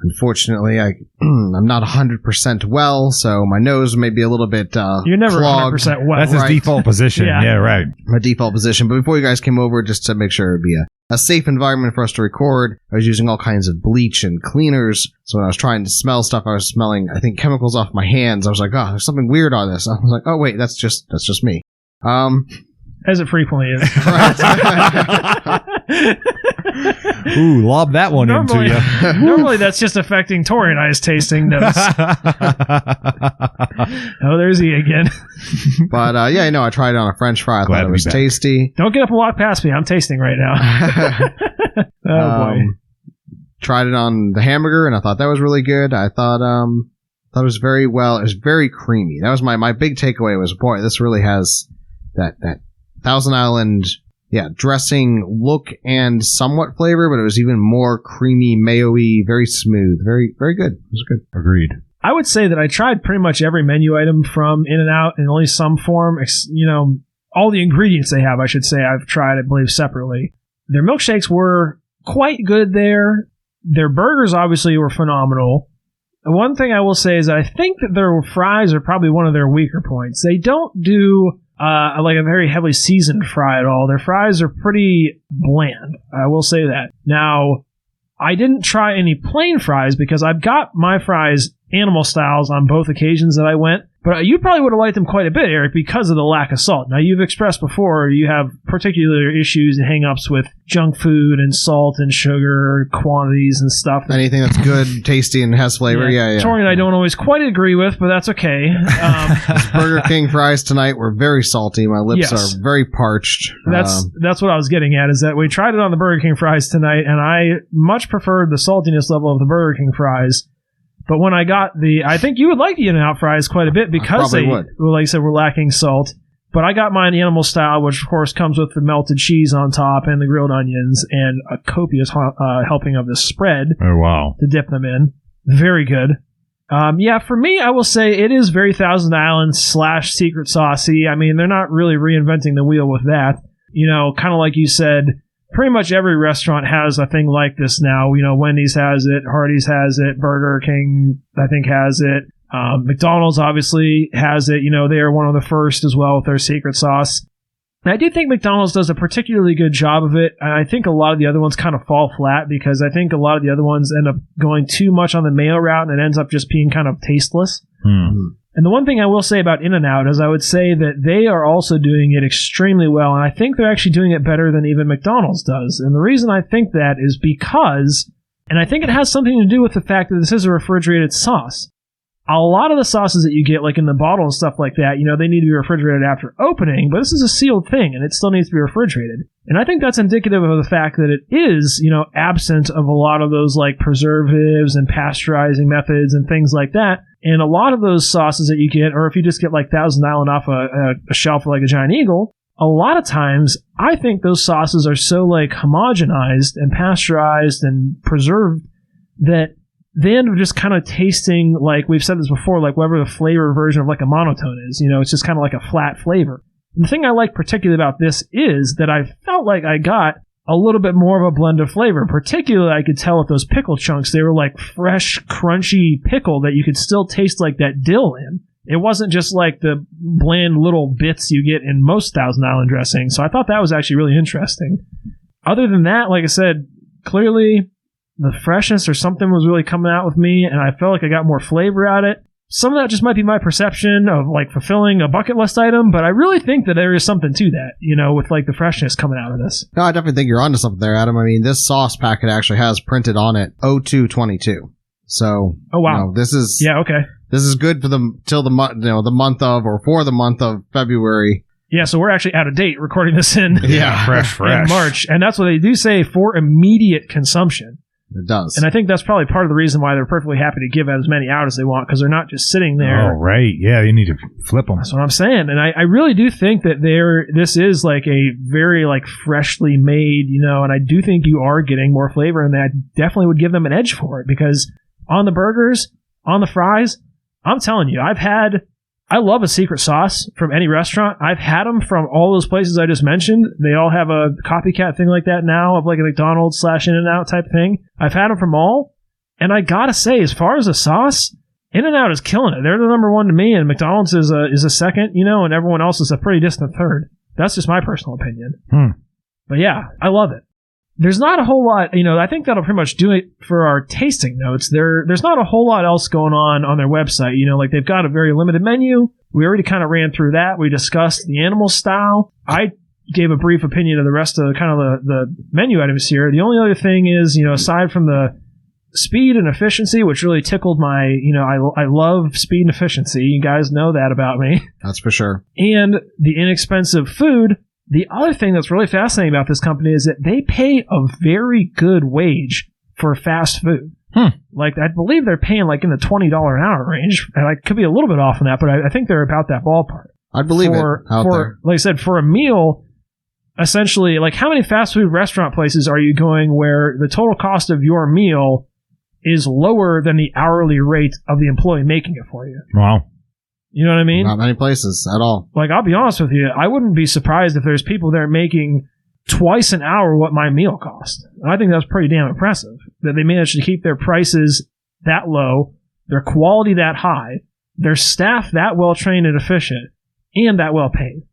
Unfortunately, I'm not 100% well, so my nose may be a little bit You're never clogged. 100% well. That's his default position. Yeah, right. My default position. But before you guys came over, just to make sure it'd be a safe environment for us to record, I was using all kinds of bleach and cleaners. So when I was trying to smell stuff, I was smelling, I think, chemicals off my hands. I was like, oh, there's something weird on this. I was like, oh, wait, that's just me. As it frequently is. Ooh, lob that one into you. Normally that's just affecting Tori and I's tasting notes. Oh, there's he again. But I tried it on a French fry. I thought it was tasty. Don't get up and walk past me. I'm tasting right now. Oh boy. Tried it on the hamburger, and I thought that was really good. I thought it was very well. It was very creamy. That was my big takeaway. Was, boy, this really has that Thousand Island, dressing look and somewhat flavor, but it was even more creamy, mayo-y, very smooth, very, very good. It was good. Agreed. I would say that I tried pretty much every menu item from In-N-Out in at least some form. All the ingredients they have, I should say, I've tried, I believe, separately. Their milkshakes were quite good there. Their burgers, obviously, were phenomenal. One thing I will say is I think that their fries are probably one of their weaker points. They don't do like a very heavily seasoned fry at all. Their fries are pretty bland. I will say that. Now, I didn't try any plain fries because I've got my fries animal styles on both occasions that I went. But you probably would have liked them quite a bit, Eric, because of the lack of salt. Now, you've expressed before you have particular issues and hang-ups with junk food and salt and sugar quantities and stuff. Anything that's good, tasty, and has flavor, yeah. Tori and I don't always quite agree with, but that's okay. Burger King fries tonight were very salty. My lips are very parched. That's what I was getting at, is that we tried it on the Burger King fries tonight, and I much preferred the saltiness level of the Burger King fries. But when I got I think you would like the In-N-Out fries quite a bit because they, like I said, were lacking salt. But I got mine animal style, which of course comes with the melted cheese on top and the grilled onions and a copious helping of the spread. Oh, wow. To dip them in. Very good. For me, I will say it is very Thousand Island / secret saucy. I mean, they're not really reinventing the wheel with that. Kind of like you said, pretty much every restaurant has a thing like this now. Wendy's has it, Hardee's has it, Burger King, I think, has it. McDonald's obviously has it. They are one of the first as well with their secret sauce. And I do think McDonald's does a particularly good job of it. And I think a lot of the other ones kind of fall flat because I think a lot of the other ones end up going too much on the mayo route and it ends up just being kind of tasteless. And the one thing I will say about In-N-Out is I would say that they are also doing it extremely well, and I think they're actually doing it better than even McDonald's does. And the reason I think that is because, and I think it has something to do with the fact that this is a refrigerated sauce. A lot of the sauces that you get, like in the bottle and stuff like that, they need to be refrigerated after opening, but this is a sealed thing, and it still needs to be refrigerated. And I think that's indicative of the fact that it is, absent of a lot of those, like, preservatives and pasteurizing methods and things like that. And a lot of those sauces that you get, or if you just get, like, Thousand Island off a shelf like a Giant Eagle, a lot of times, I think those sauces are so, like, homogenized and pasteurized and preserved that they end up just kind of tasting like, we've said this before, like whatever the flavor version of like a monotone is. It's just kind of like a flat flavor. And the thing I like particularly about this is that I felt like I got a little bit more of a blend of flavor. Particularly, I could tell with those pickle chunks, they were like fresh, crunchy pickle that you could still taste like that dill in. It wasn't just like the bland little bits you get in most Thousand Island dressing. So I thought that was actually really interesting. Other than that, like I said, clearly the freshness or something was really coming out with me, and I felt like I got more flavor out of it. some of that just might be my perception of like fulfilling a bucket list item, but I really think that there is something to that, you know, with like the freshness coming out of this. No, I definitely think you're onto something there, Adam. I mean, this sauce packet actually has printed on it 0222. So, oh wow, you know, this is okay. This is good for the month of, or for the month of February. Yeah, so we're actually out of date recording this in fresh in March, and that's what they do say for immediate consumption. It does. And I think that's probably part of the reason why they're perfectly happy to give as many out as they want, because they're not just sitting there. Oh, right. Yeah, you need to flip them. That's what I'm saying. And I really do think that this is like a very like freshly made, you know, and I do think you are getting more flavor, and I definitely would give them an edge for it, because on the burgers, on the fries, I'm telling you, I love a secret sauce from any restaurant. I've had them from all those places I just mentioned. They all have a copycat thing like that now of like a McDonald's / In-N-Out type thing. I've had them from all. And I gotta say, as far as a sauce, In-N-Out is killing it. They're the number one to me, and McDonald's is a second, you know, and everyone else is a pretty distant third. That's just my personal opinion. But yeah, I love it. There's not a whole lot, you know, I think that'll pretty much do it for our tasting notes. There's not a whole lot else going on their website. You know, like they've got a very limited menu. We already kind of ran through that. We discussed the animal style. I gave a brief opinion of the rest of the menu items here. The only other thing is, you know, aside from the speed and efficiency, which really tickled my, you know, I love speed and efficiency. You guys know that about me. That's for sure. And the inexpensive food. The other thing that's really fascinating about this company is that they pay a very good wage for fast food. Like, I believe they're paying like in the $20 an hour range. And I could be a little bit off on that, but I think they're about that ballpark. I believe it out there. Like I said, for a meal, essentially, like how many fast food restaurant places are you going where the total cost of your meal is lower than the hourly rate of the employee making it for you? Wow. You know what I mean? Not many places at all. Like, I'll be honest with you, I wouldn't be surprised if there's people there making twice an hour what my meal cost. And I think that's pretty damn impressive, that they managed to keep their prices that low, their quality that high, their staff that well-trained and efficient, and that well-paid.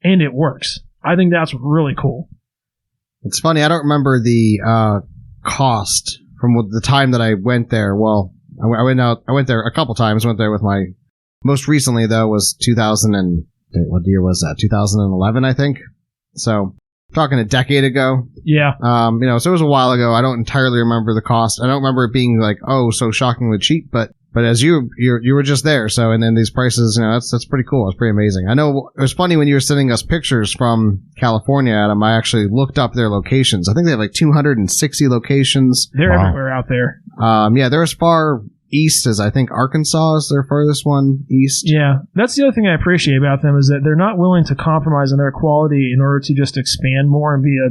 And it works. I think that's really cool. It's funny, I don't remember the cost from the time that I went there. Well, I went there a couple times, went there with my... Most recently, though, was 2000 and... What year was that? 2011, I think. So, talking a decade ago. Yeah. You know, so it was a while ago. I don't entirely remember the cost. I don't remember it being like, oh, so shockingly cheap, but as you were just there, so, and then these prices, you know, that's pretty cool. It's pretty amazing. I know it was funny when you were sending us pictures from California, Adam. I actually looked up their locations. I think they have like 260 locations. They're everywhere out there. Yeah, they're as far east as I think Arkansas is their farthest one east. Yeah, that's the other thing I appreciate about them is that they're not willing to compromise on their quality in order to just expand more and be a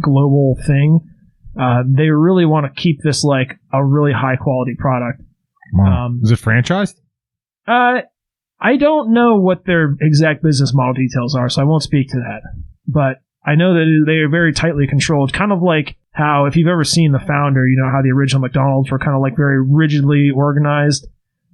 global thing. They really want to keep this like a really high quality product. Wow. Is it franchised? I don't know what their exact business model details are, so I won't speak to that. But I know that they are very tightly controlled, kind of like how, if you've ever seen The Founder, you know how the original McDonald's were kind of like very rigidly organized.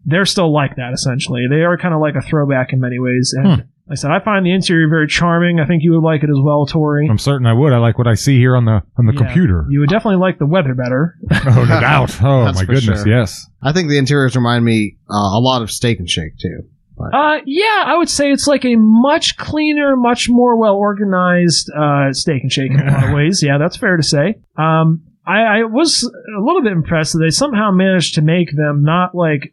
They're still like that, essentially. They are kind of like a throwback in many ways. And like I said, I find the interior very charming. I think you would like it as well, Tori. I'm certain I would. I like what I see here on the computer. You would definitely like the weather better. Oh, no doubt. Oh, my goodness, sure. Yes. I think the interiors remind me a lot of Steak and Shake, too. Yeah, I would say it's like a much cleaner, much more well-organized Steak and Shake in a lot of ways. Yeah, that's fair to say. I was a little bit impressed that they somehow managed to make them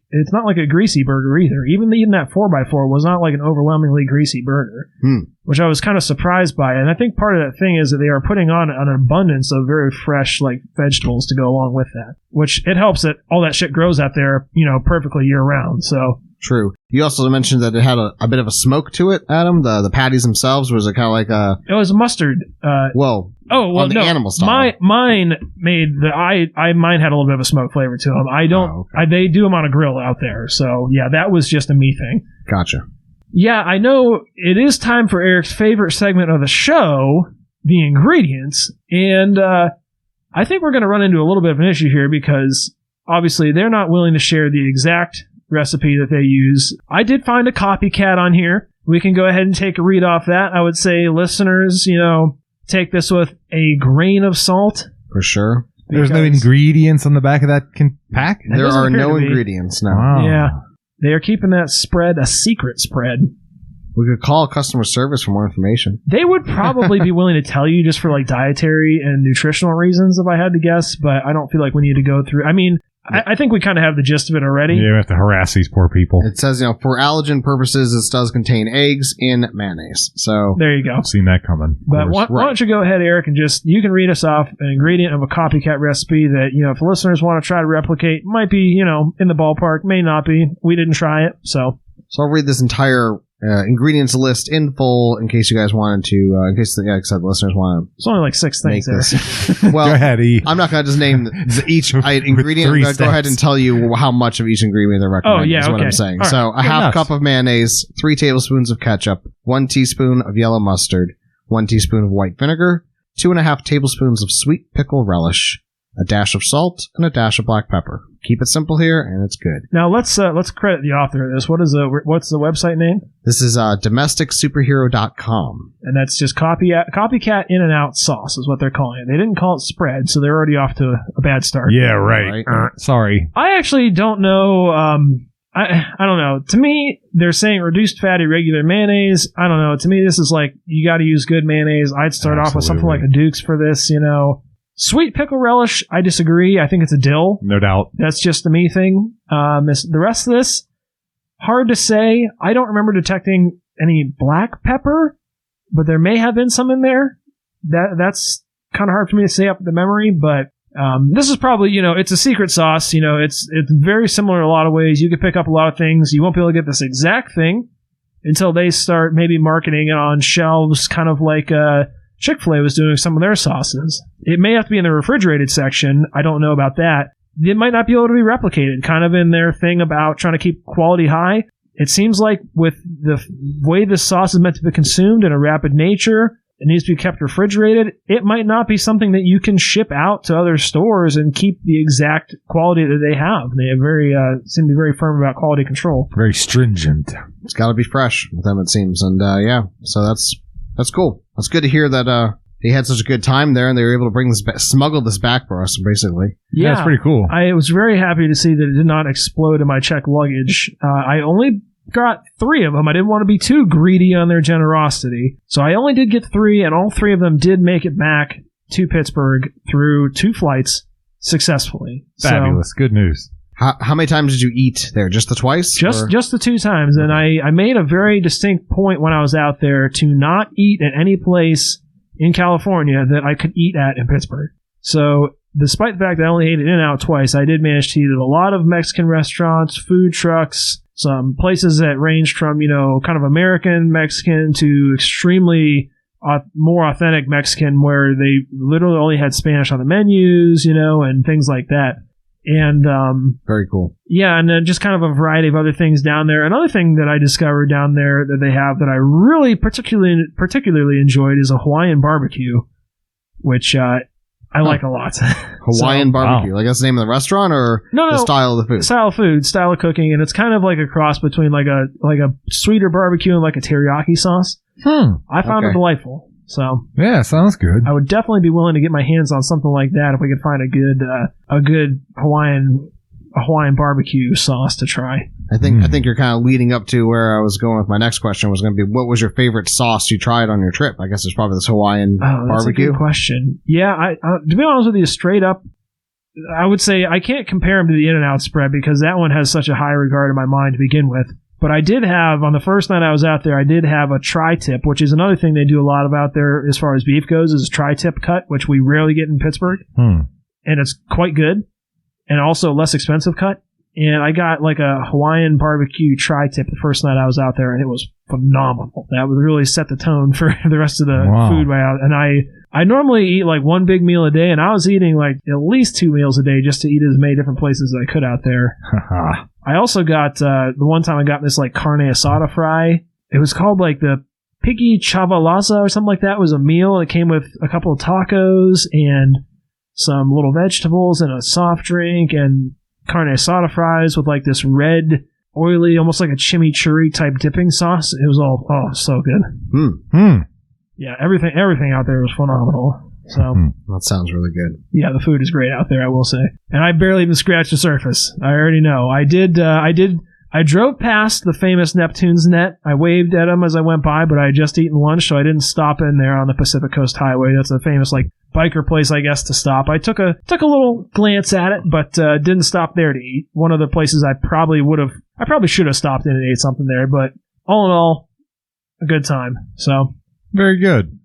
it's not like a greasy burger either. Even that 4x4 was not like an overwhelmingly greasy burger, which I was kind of surprised by. And I think part of that thing is that they are putting on an abundance of very fresh like vegetables to go along with that, which it helps that all that shit grows out there, you know, perfectly year round. So. True. You also mentioned that it had a bit of a smoke to it, Adam. The patties themselves, was it kind of like a... It was mustard. On the animal style. Mine had a little bit of a smoke flavor to them. They do them on a grill out there. So, yeah, that was just a me thing. Gotcha. Yeah, I know it is time for Eric's favorite segment of the show, the ingredients. And I think we're going to run into a little bit of an issue here because, obviously, they're not willing to share the exact recipe that they use. I did find a copycat on here. We can go ahead and take a read off that. I would say, listeners, you know, take this with a grain of salt. For sure. There's no ingredients on the back of that pack? There are no ingredients, no. Wow. Yeah. They are keeping that spread a secret spread. We could call customer service for more information. They would probably be willing to tell you just for like dietary and nutritional reasons if I had to guess, but I don't feel like we need to go through. I mean, I think we kind of have the gist of it already. Yeah, we have to harass these poor people. It says, for allergen purposes, this does contain eggs in mayonnaise. So There you go. I've seen that coming. But why don't you go ahead, Eric, and you can read us off an ingredient of a copycat recipe that, if listeners want to try to replicate, might be, in the ballpark, may not be. We didn't try it, so. So I'll read this entire ingredients list in full in case you guys wanted to, in case the listeners want to. It's only like 6 things make there. this. Well, go ahead, E. I'm not going to just name each ingredient. I'm going to go ahead and tell you how much of each ingredient they're recommending. Is what I'm saying. All so right. a half cup of mayonnaise, 3 tablespoons of ketchup, 1 teaspoon of yellow mustard, 1 teaspoon of white vinegar, 2.5 tablespoons of sweet pickle relish, a dash of salt, and a dash of black pepper. Keep it simple here, and it's good. Now let's credit the author of this. What's the website name? This is domesticsuperhero.com. And that's just copycat in and out sauce is what they're calling it. They didn't call it spread, so they're already off to a bad start. Yeah, right. Sorry. I actually don't know. I don't know. To me, they're saying reduced fatty regular mayonnaise. I don't know. To me, this is like you got to use good mayonnaise. I'd start off with something like a Duke's for this. Sweet pickle relish, I disagree. I think it's a dill. No doubt. That's just the me thing. The rest of this, hard to say. I don't remember detecting any black pepper, but there may have been some in there. That's kind of hard for me to say up the memory, but this is probably, it's a secret sauce. It's very similar in a lot of ways. You could pick up a lot of things. You won't be able to get this exact thing until they start maybe marketing it on shelves, kind of like Chick-fil-A was doing some of their sauces. It may have to be in the refrigerated section. I don't know about that. It might not be able to be replicated, kind of in their thing about trying to keep quality high. It seems like with the way this sauce is meant to be consumed in a rapid nature, it needs to be kept refrigerated. It might not be something that you can ship out to other stores and keep the exact quality that they have. They have seem to be very firm about quality control. Very stringent. It's got to be fresh with them, it seems. And so that's cool. It's good to hear that they had such a good time there and they were able to smuggle this back for us, basically. Yeah, that's pretty cool. I was very happy to see that it did not explode in my checked luggage. I only got 3 of them. I didn't want to be too greedy on their generosity. So I only did get 3, and all 3 of them did make it back to Pittsburgh through 2 flights successfully. Fabulous. So, good news. How many times did you eat there? Just the twice? Just the 2 times. And I made a very distinct point when I was out there to not eat at any place in California that I could eat at in Pittsburgh. So despite the fact that I only ate it In-N-Out twice, I did manage to eat at a lot of Mexican restaurants, food trucks, some places that ranged from, kind of American Mexican to extremely more authentic Mexican where they literally only had Spanish on the menus, and things like that. And very cool. Yeah, and then just kind of a variety of other things down there. Another thing that I discovered down there that they have that I really particularly enjoyed is a Hawaiian barbecue, which I like a lot. Hawaiian barbecue, like that's the name of the restaurant, or the style of the food? Style of cooking, and it's kind of like a cross between like a sweeter barbecue and like a teriyaki sauce. I found it delightful. So yeah, sounds good. I would definitely be willing to get my hands on something like that if we could find a good Hawaiian barbecue sauce to try. I think you're kind of leading up to where I was going with my next question was going to be, what was your favorite sauce you tried on your trip? I guess it's probably this Hawaiian barbecue. That's a good question. Yeah, I to be honest with you, straight up, I would say I can't compare them to the In-N-Out spread because that one has such a high regard in my mind to begin with. But I did have, on the first night I was out there, I did have a tri-tip, which is another thing they do a lot of out there as far as beef goes, is tri-tip cut, which we rarely get in Pittsburgh. And it's quite good, and also less expensive cut. And I got like a Hawaiian barbecue tri-tip the first night I was out there, and it was phenomenal. That would really set the tone for the rest of the food. And I normally eat like 1 big meal a day, and I was eating like at least 2 meals a day just to eat as many different places as I could out there. I also got, the one time I got this like carne asada fry. It was called like the Piggy Chavalaza or something like that. It was a meal. It came with a couple of tacos and some little vegetables and a soft drink and carne asada fries with like this red, oily, almost like a chimichurri type dipping sauce. It was all, so good. Yeah, everything out there was phenomenal. So that sounds really good. Yeah, the food is great out there, I will say. And I barely even scratched the surface. I already know. I did I drove past the famous Neptune's Net. I waved at them as I went by, but I had just eaten lunch, so I didn't stop in there on the Pacific Coast Highway. That's a famous like biker place, I guess, to stop. I took a little glance at it, but didn't stop there to eat. One of the places I probably should have stopped in and ate something there, but all in all, a good time. So Very good.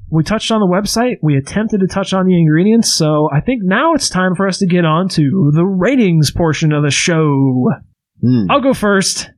we touched on the website. We attempted to touch on the ingredients, so I think now it's time for us to get on to the ratings portion of the show. I'll go first.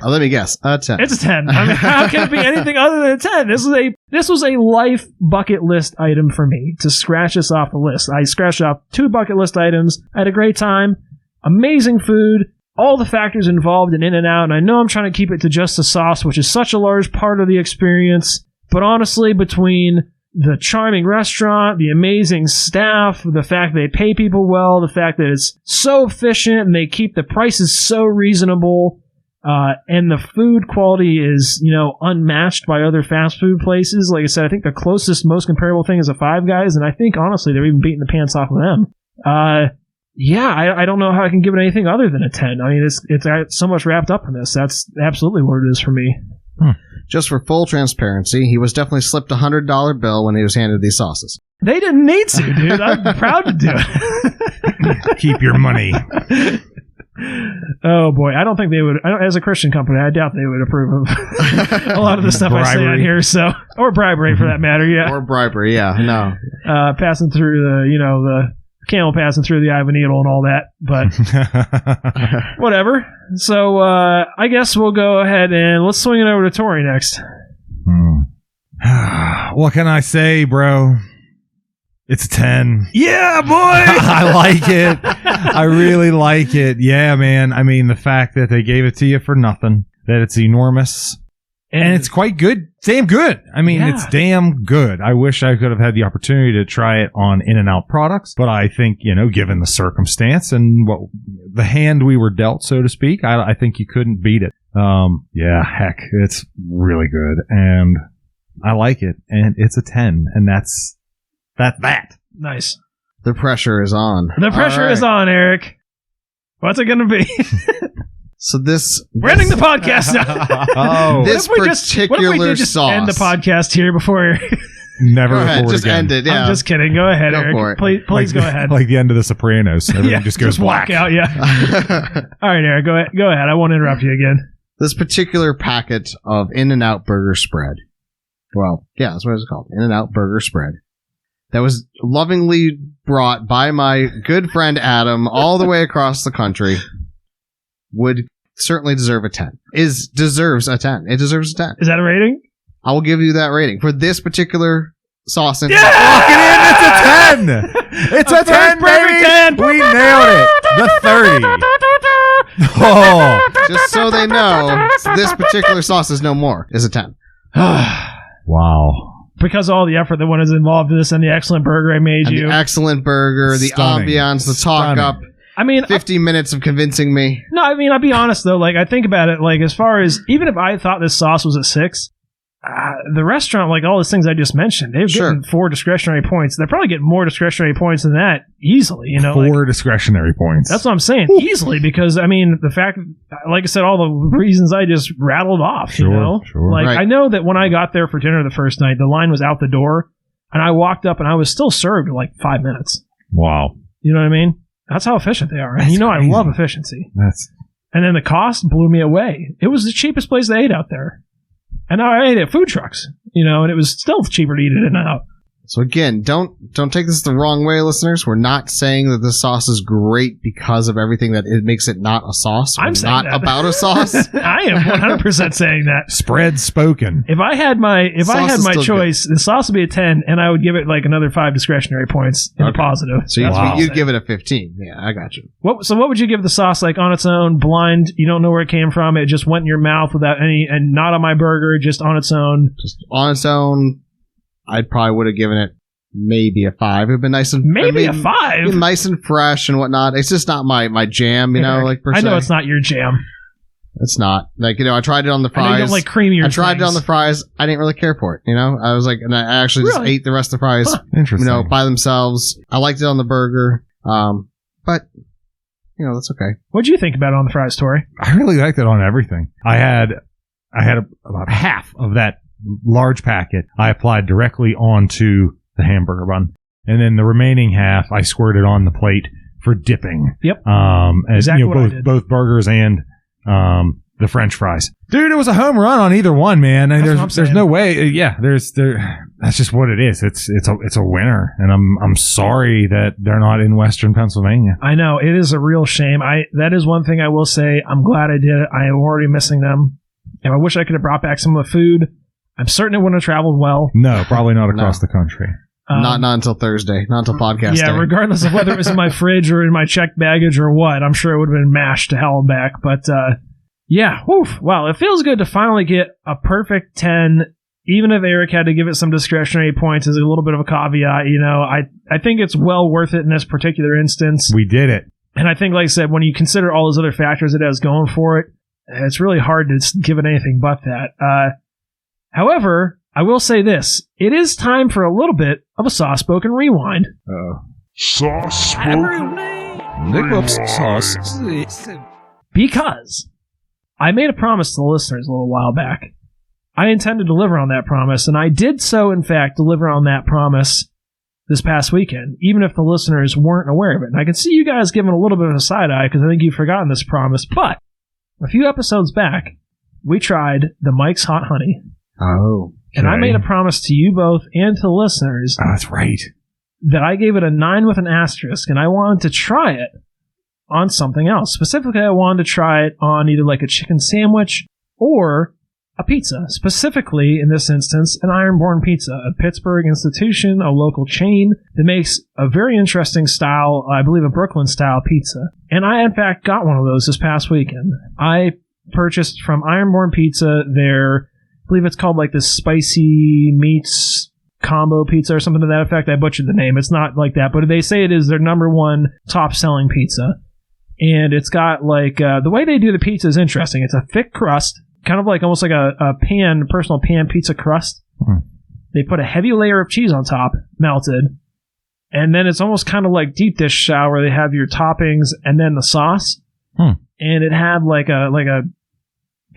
Let me guess. 10. It's a 10. I mean, how can it be anything other than a 10? This was a life bucket list item for me to scratch this off the list. I scratched off 2 bucket list items. I had a great time. Amazing food. All the factors involved in In-N-Out. And I know I'm trying to keep it to just the sauce, which is such a large part of the experience. But honestly, between the charming restaurant, the amazing staff, the fact they pay people well, the fact that it's so efficient and they keep the prices so reasonable, and the food quality is, unmatched by other fast food places. Like I said, I think the closest, most comparable thing is a Five Guys, and I think, honestly, they're even beating the pants off of them. I don't know how I can give it anything other than a 10. I mean, it's so much wrapped up in this. That's absolutely what it is for me. Just for full transparency, he was definitely slipped a $100 bill when he was handed these sauces. They didn't need to, dude. I'm proud to do it. Keep your money. Oh boy, I don't think they would. As a Christian company, I doubt they would approve of a lot of the stuff I say on here. So, or bribery for that matter. Yeah, Or bribery, yeah. No. Passing through the camel passing through the eye of a needle and all that, but whatever. So I guess we'll go ahead and let's swing it over to Tori next. What can I say, bro? It's a 10. Yeah, boy! I like it. I really like it. Yeah, man. I mean, the fact that they gave it to you for nothing, that it's enormous, and it's quite good. Damn good. I mean, It's damn good. I wish I could have had the opportunity to try it on In-N-Out products, but I think, given the circumstance and what the hand we were dealt, so to speak, I think you couldn't beat it. Heck, it's really good, and I like it, and it's a 10, and that's that. Nice. The pressure is on. The pressure is on, Eric. What's it going to be? So we're ending the podcast now. This what if we did just sauce. end the podcast here before? Never Go ahead, record just again. end it. Yeah. I'm just kidding. Go ahead, Go Eric. for it. Please go ahead. Like the end of The Sopranos. Everything just goes black. Walk out. Yeah. All right, Eric. Go ahead. I won't interrupt you again. This particular packet of In-N-Out burger spread. Well, yeah, that's what it's called. In-N-Out burger spread. That was lovingly brought by my good friend Adam all the way across the country. Would certainly deserve a 10. Deserves a 10. It deserves a 10. Is that a rating? I will give you that rating for this particular sauce. Lock it in. It's a 10. It's a 10, baby. 10. We nailed it. The 30. Oh. Just so they know, this particular sauce is no more. Is a 10. Wow. Because of all the effort that went involved in this and the excellent burger I made And you. the excellent burger, the Stunning. ambiance, the talk up. I mean, 50 minutes of convincing me. No, I mean, I'll be honest though. Like, I think about it. Like, as far as even if I thought this sauce was a 6, the restaurant, like all those things I just mentioned, they're getting 4 discretionary points. They're probably getting more discretionary points than that easily. 4 discretionary points. That's what I'm saying, easily. Because I mean, the fact, like I said, all the reasons I just rattled off. Sure. Like Right. I know that when I got there for dinner the first night, the line was out the door, and I walked up and I was still served in like 5 minutes. Wow. You know what I mean? That's how efficient they are. And That's I crazy. love efficiency. That's And then the cost blew me away. It was the cheapest place I ate out there. And I ate at food trucks, and it was still cheaper to eat it in and out. So again, don't take this the wrong way, listeners. We're not saying that this sauce is great because of everything that it makes it not a sauce. I'm We're saying not that. about a sauce. I am 100% saying that. spread spoken. If I had my Sauce is still choice, the sauce would be a 10, and I would give it like another 5 discretionary points in the positive. So you'd give it a 15. Yeah, I got you. So what would you give the sauce like on its own, blind? You don't know where it came from. It just went in your mouth without any, and not on my burger, just on its own. Just on its own, I probably would have given it maybe a 5. It'd been nice and Maybe a 5. nice and fresh and whatnot. It's just not my jam, like per se. I know it's not your jam. It's not. Like, I tried it on the I know fries. you don't like creamier I tried it on the things. fries. I didn't really care for it. I was like, and I actually just Really? ate the rest of the fries, Interesting. by themselves. I liked it on the burger. But that's okay. What'd you think about it on the fries, Tori? I really liked it on everything. I had about half of that large packet I applied directly onto the hamburger bun, and then the remaining half I squirted on the plate for dipping. Yep. Exactly what I did. Both burgers and the French fries. Dude, it was a home run on either one, man. And there's no way. That's just what it is. It's a winner, and I'm sorry that they're not in Western Pennsylvania. I know, it is a real shame. That is one thing I will say. I'm glad I did it. I am already missing them, and I wish I could have brought back some of the food. I'm certain it wouldn't have traveled well. No, probably not across the country. Not until Thursday. Not until podcast day. Regardless of whether it was in my fridge or in my checked baggage or what, I'm sure it would have been mashed to hell and back. But wow, it feels good to finally get a perfect 10. Even if Eric had to give it some discretionary points as a little bit of a caveat, I think it's well worth it in this particular instance. We did it. And I think, like I said, when you consider all those other factors it has going for it, it's really hard to give it anything but that. However, I will say this. It is time for a little bit of a soft-spoken rewind. Soft-spoken Because I made a promise to the listeners a little while back. I intend to deliver on that promise, and I did so, in fact, deliver on that promise this past weekend, even if the listeners weren't aware of it. And I can see you guys giving a little bit of a side-eye because I think you've forgotten this promise, but a few episodes back, we tried the Mike's Hot Honey. Oh. And I made a promise to you both and to the listeners. Oh, that's right. That I gave it a 9 with an asterisk, and I wanted to try it on something else. Specifically, I wanted to try it on either like a chicken sandwich or a pizza. Specifically, in this instance, an Ironborn Pizza, a Pittsburgh institution, a local chain that makes a very interesting style, I believe a Brooklyn-style pizza. And I, in fact, got one of those this past weekend. I purchased from Ironborn Pizza their, I believe it's called like the spicy meats combo pizza or something to that effect. I butchered the name. It's not like that, but they say it is their number one top-selling pizza. And it's got like, the way they do the pizza is interesting. It's a thick crust, kind of like almost like a personal pan pizza crust. They put a heavy layer of cheese on top, melted. And then it's almost kind of like deep dish style where they have your toppings and then the sauce. And it had like a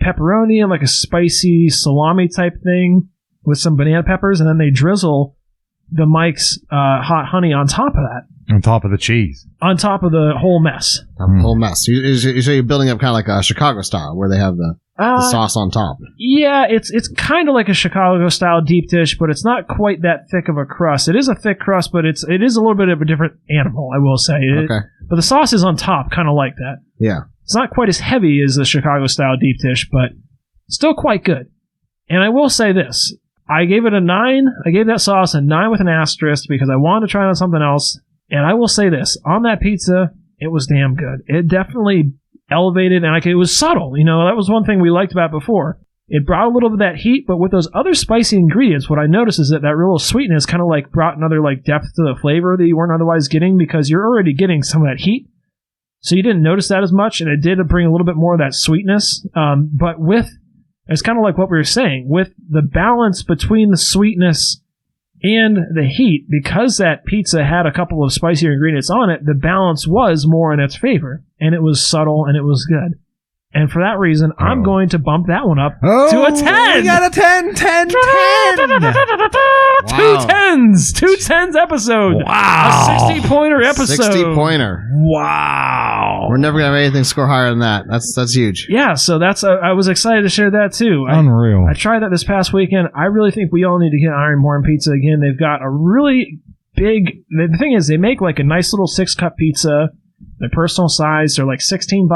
pepperoni and like a spicy salami type thing with some banana peppers, and then they drizzle the Mike's hot honey on top of that. On top of the cheese. On top of the whole mess. The whole mess. So you're building up kind of like a Chicago style where they have the sauce on top. Yeah, it's kind of like a Chicago style deep dish, but it's not quite that thick of a crust. It is a thick crust, but it is a little bit of a different animal, I will say. Okay. But the sauce is on top, kind of like that. Yeah. It's not quite as heavy as the Chicago style deep dish, but still quite good. And I will say this. I gave it a 9. I gave that sauce a 9 with an asterisk because I wanted to try it on something else. And I will say this. On that pizza, it was damn good. It definitely elevated, and it was subtle. That was one thing we liked about it before. It brought a little bit of that heat, but with those other spicy ingredients, what I noticed is that real sweetness kind of like brought another like depth to the flavor that you weren't otherwise getting because you're already getting some of that heat. So you didn't notice that as much, and it did bring a little bit more of that sweetness. But it's kind of like what we were saying, with the balance between the sweetness and the heat, because that pizza had a couple of spicier ingredients on it, the balance was more in its favor, and it was subtle, and it was good. And for that reason, I'm going to bump that one up to a 10. We got a 10. 10. 10. Wow. 2 tens episode. Wow. A 60-pointer episode. 60-pointer. Wow. We're never going to have anything score higher than that. That's huge. Yeah, so that's I was excited to share that too. Unreal. I tried that this past weekend. I really think we all need to get Ironborn Pizza again. They've got a really big... The thing is, they make like a nice little 6-cup pizza. They're personal size. They're like $16.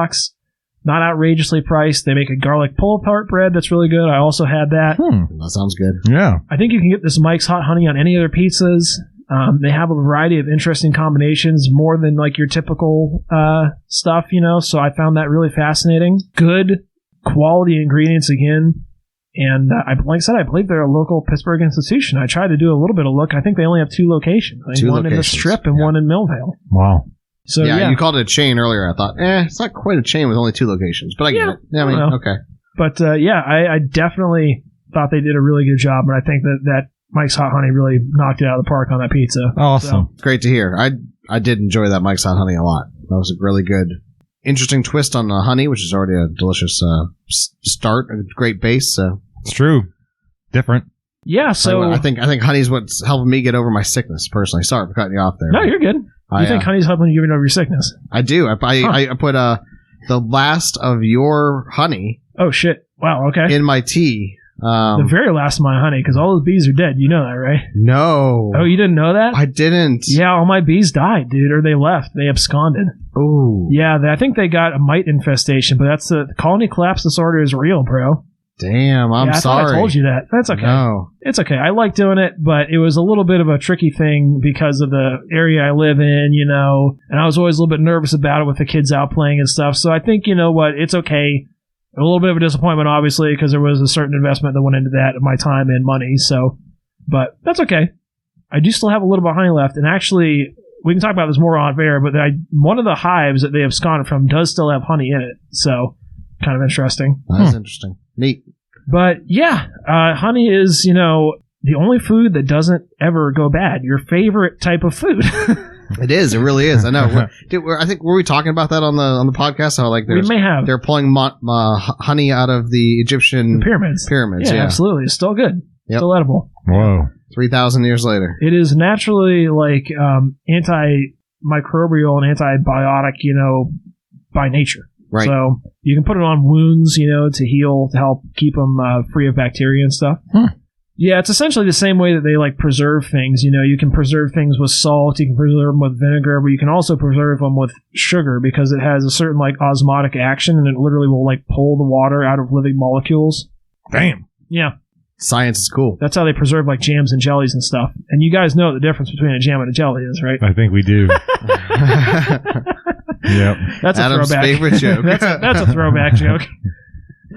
Not outrageously priced. They make a garlic pull-apart bread that's really good. I also had that. That sounds good. Yeah. I think you can get this Mike's Hot Honey on any other pizzas. They have a variety of interesting combinations, more than like your typical stuff, so I found that really fascinating. Good quality ingredients again. And like I said, I believe they're a local Pittsburgh institution. I tried to do a little bit of look. I think they only have 2 locations. One in the Strip and one in Millvale. Wow. So, yeah, you called it a chain earlier. I thought, it's not quite a chain with only 2 locations, but I get it. Yeah, okay. But I definitely thought they did a really good job, and I think that Mike's Hot Honey really knocked it out of the park on that pizza. Awesome. Great to hear. I did enjoy that Mike's Hot Honey a lot. That was a really good interesting twist on the honey, which is already a delicious start, a great base. So It's true. Different. Yeah, so I think honey's what's helping me get over my sickness personally. Sorry for cutting you off there. no, you're good. You think honey's helping you get over your sickness? I do. I put the last of your honey. Oh shit! Wow. Okay. In my tea. The very last of my honey, because all the bees are dead. You know that, right? No. Oh, you didn't know that? I didn't. Yeah, all my bees died, dude, or they left. They absconded. Ooh. Yeah, I think they got a mite infestation, but that's the colony collapse disorder is real, bro. Damn, I'm sorry. I thought I told you that. That's okay. No. It's okay. I like doing it, but it was a little bit of a tricky thing because of the area I live in, and I was always a little bit nervous about it with the kids out playing and stuff. So I think, you know what, it's okay. A little bit of a disappointment, obviously, because there was a certain investment that went into that, my time and money. So, but that's okay. I do still have a little bit of honey left, and actually, we can talk about this more on air, but one of the hives that they absconded from does still have honey in it. So, kind of interesting. That's interesting. Neat. But yeah, honey is, the only food that doesn't ever go bad. Your favorite type of food. It is. It really is. I know. I think were we talking about that on the podcast? How we may have. They're pulling honey out of the Egyptian pyramids. Yeah, absolutely. It's still good. Yep. Still edible. Whoa. 3,000 years later. It is naturally like antimicrobial and antibiotic, by nature. Right. So you can put it on wounds, to heal, to help keep them free of bacteria and stuff. Yeah, it's essentially the same way that they preserve things. You can preserve things with salt, you can preserve them with vinegar, but you can also preserve them with sugar because it has a certain osmotic action, and it literally will pull the water out of living molecules. Damn. Yeah. Science is cool. That's how they preserve jams and jellies and stuff. And you guys know what the difference between a jam and a jelly is, right? I think we do. Yep. That's a Adam's throwback. favorite joke. That's a throwback joke.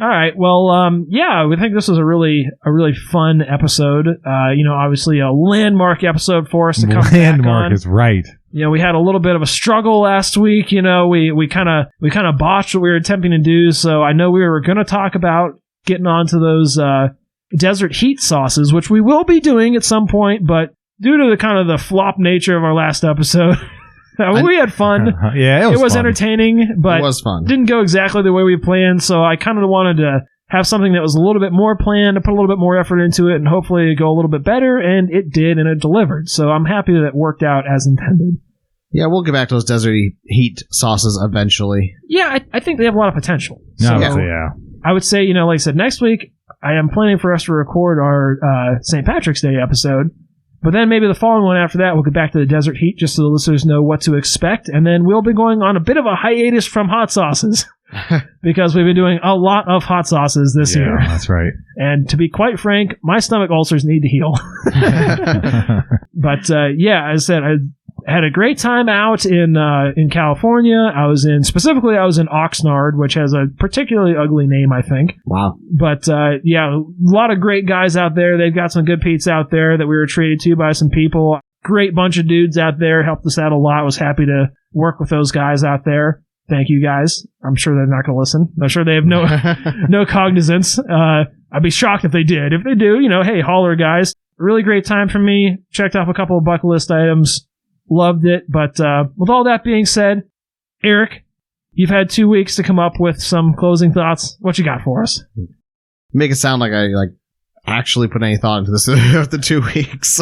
All right. Well, yeah, we think this was a really fun episode. Obviously a landmark episode for us to come back on. Landmark is right. We had a little bit of a struggle last week. We kind of botched what we were attempting to do. So I know we were going to talk about getting onto those desert heat sauces, which we will be doing at some point, but due to the flop nature of our last episode, we had fun. Yeah, it was fun. Entertaining, but it was fun. Didn't go exactly the way we planned, so I kind of wanted to have something that was a little bit more planned, to put a little bit more effort into it, and hopefully go a little bit better, and it did, and it delivered. So I'm happy that it worked out as intended. Yeah, we'll get back to those desert heat sauces eventually. Yeah, I think they have a lot of potential. No, so yeah. I would say, like I said, next week, I am planning for us to record our St. Patrick's Day episode. But then maybe the following one after that, we'll get back to the desert heat just so the listeners know what to expect. And then we'll be going on a bit of a hiatus from hot sauces because we've been doing a lot of hot sauces this year. Yeah, that's right. And to be quite frank, my stomach ulcers need to heal. But yeah, as I said, I had a great time out in California. I was in Oxnard, which has a particularly ugly name, I think. Wow. But yeah, a lot of great guys out there. They've got some good pizza out there that we were treated to by some people. Great bunch of dudes out there. Helped us out a lot. Was happy to work with those guys out there. Thank you guys. I'm sure they're not going to listen. I'm sure they have no cognizance. I'd be shocked if they did. If they do, hey, holler, guys. Really great time for me. Checked off a couple of bucket list items. Loved it. But with all that being said, Eric, you've had 2 weeks to come up with some closing thoughts. What you got for us? Make it sound like I actually put any thought into this after 2 weeks.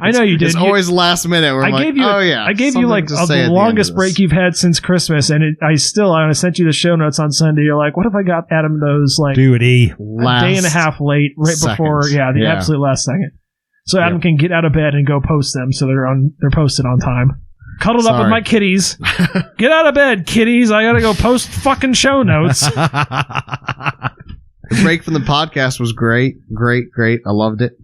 I know you did. It's always last minute. Where I gave you the longest break you've had since Christmas, and I sent you the show notes on Sunday. You're like, what if I got Adam those a day and a half late, right before the absolute last second. So Adam can get out of bed and go post them, so they're posted on time. Cuddled up with my kitties. Get out of bed, kitties! I gotta go post fucking show notes. The break from the podcast was great. I loved it.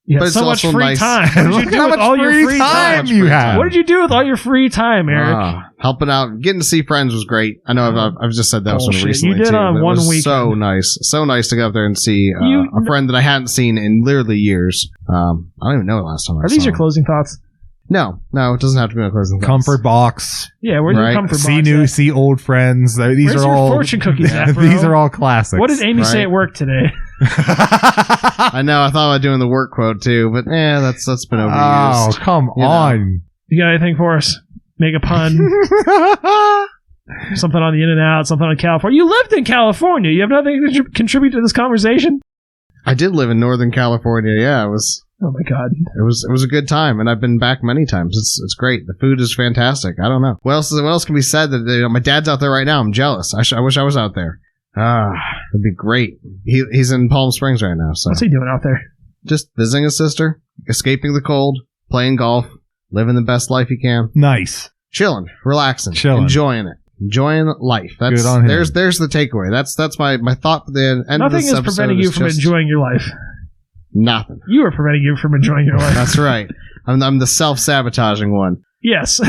You had so much free time. What did you do with all your free time you had? What did you do with all your free time, Eric? Helping out, getting to see friends was great. I know I've just said that was one recently. You did too, on one weekend. So nice to go up there and see a friend that I hadn't seen in literally years. I don't even know the last time I saw. Are these your closing thoughts? No, it doesn't have to be my closing thoughts. Comfort box. Yeah, where's your comfort box? See new, see old friends. These Where's are your all fortune cookies at, bro? These are all classics. What did Amy say at work today? I know. I thought about doing the work quote too, but that's been overused. Oh, come on! You got anything for us? Make a pun. Something on the In-N-Out, something on California. You lived in California. You have nothing to contribute to this conversation? I did live in Northern California. Yeah, it was. Oh my God. It was a good time, and I've been back many times. It's great. The food is fantastic. I don't know. What else can be said? That my dad's out there right now. I'm jealous. I wish I was out there. It'd be great. He's in Palm Springs right now. So what's he doing out there? Just visiting his sister, escaping the cold, playing golf, living the best life he can. Nice. Chilling, relaxing, Chilling. enjoying it. Enjoying life. That's good on him. There's the takeaway. That's my thought for the end of this episode. Nothing is preventing you from enjoying your life. Nothing. You are preventing you from enjoying your life. That's right. I'm the self-sabotaging one. Yes.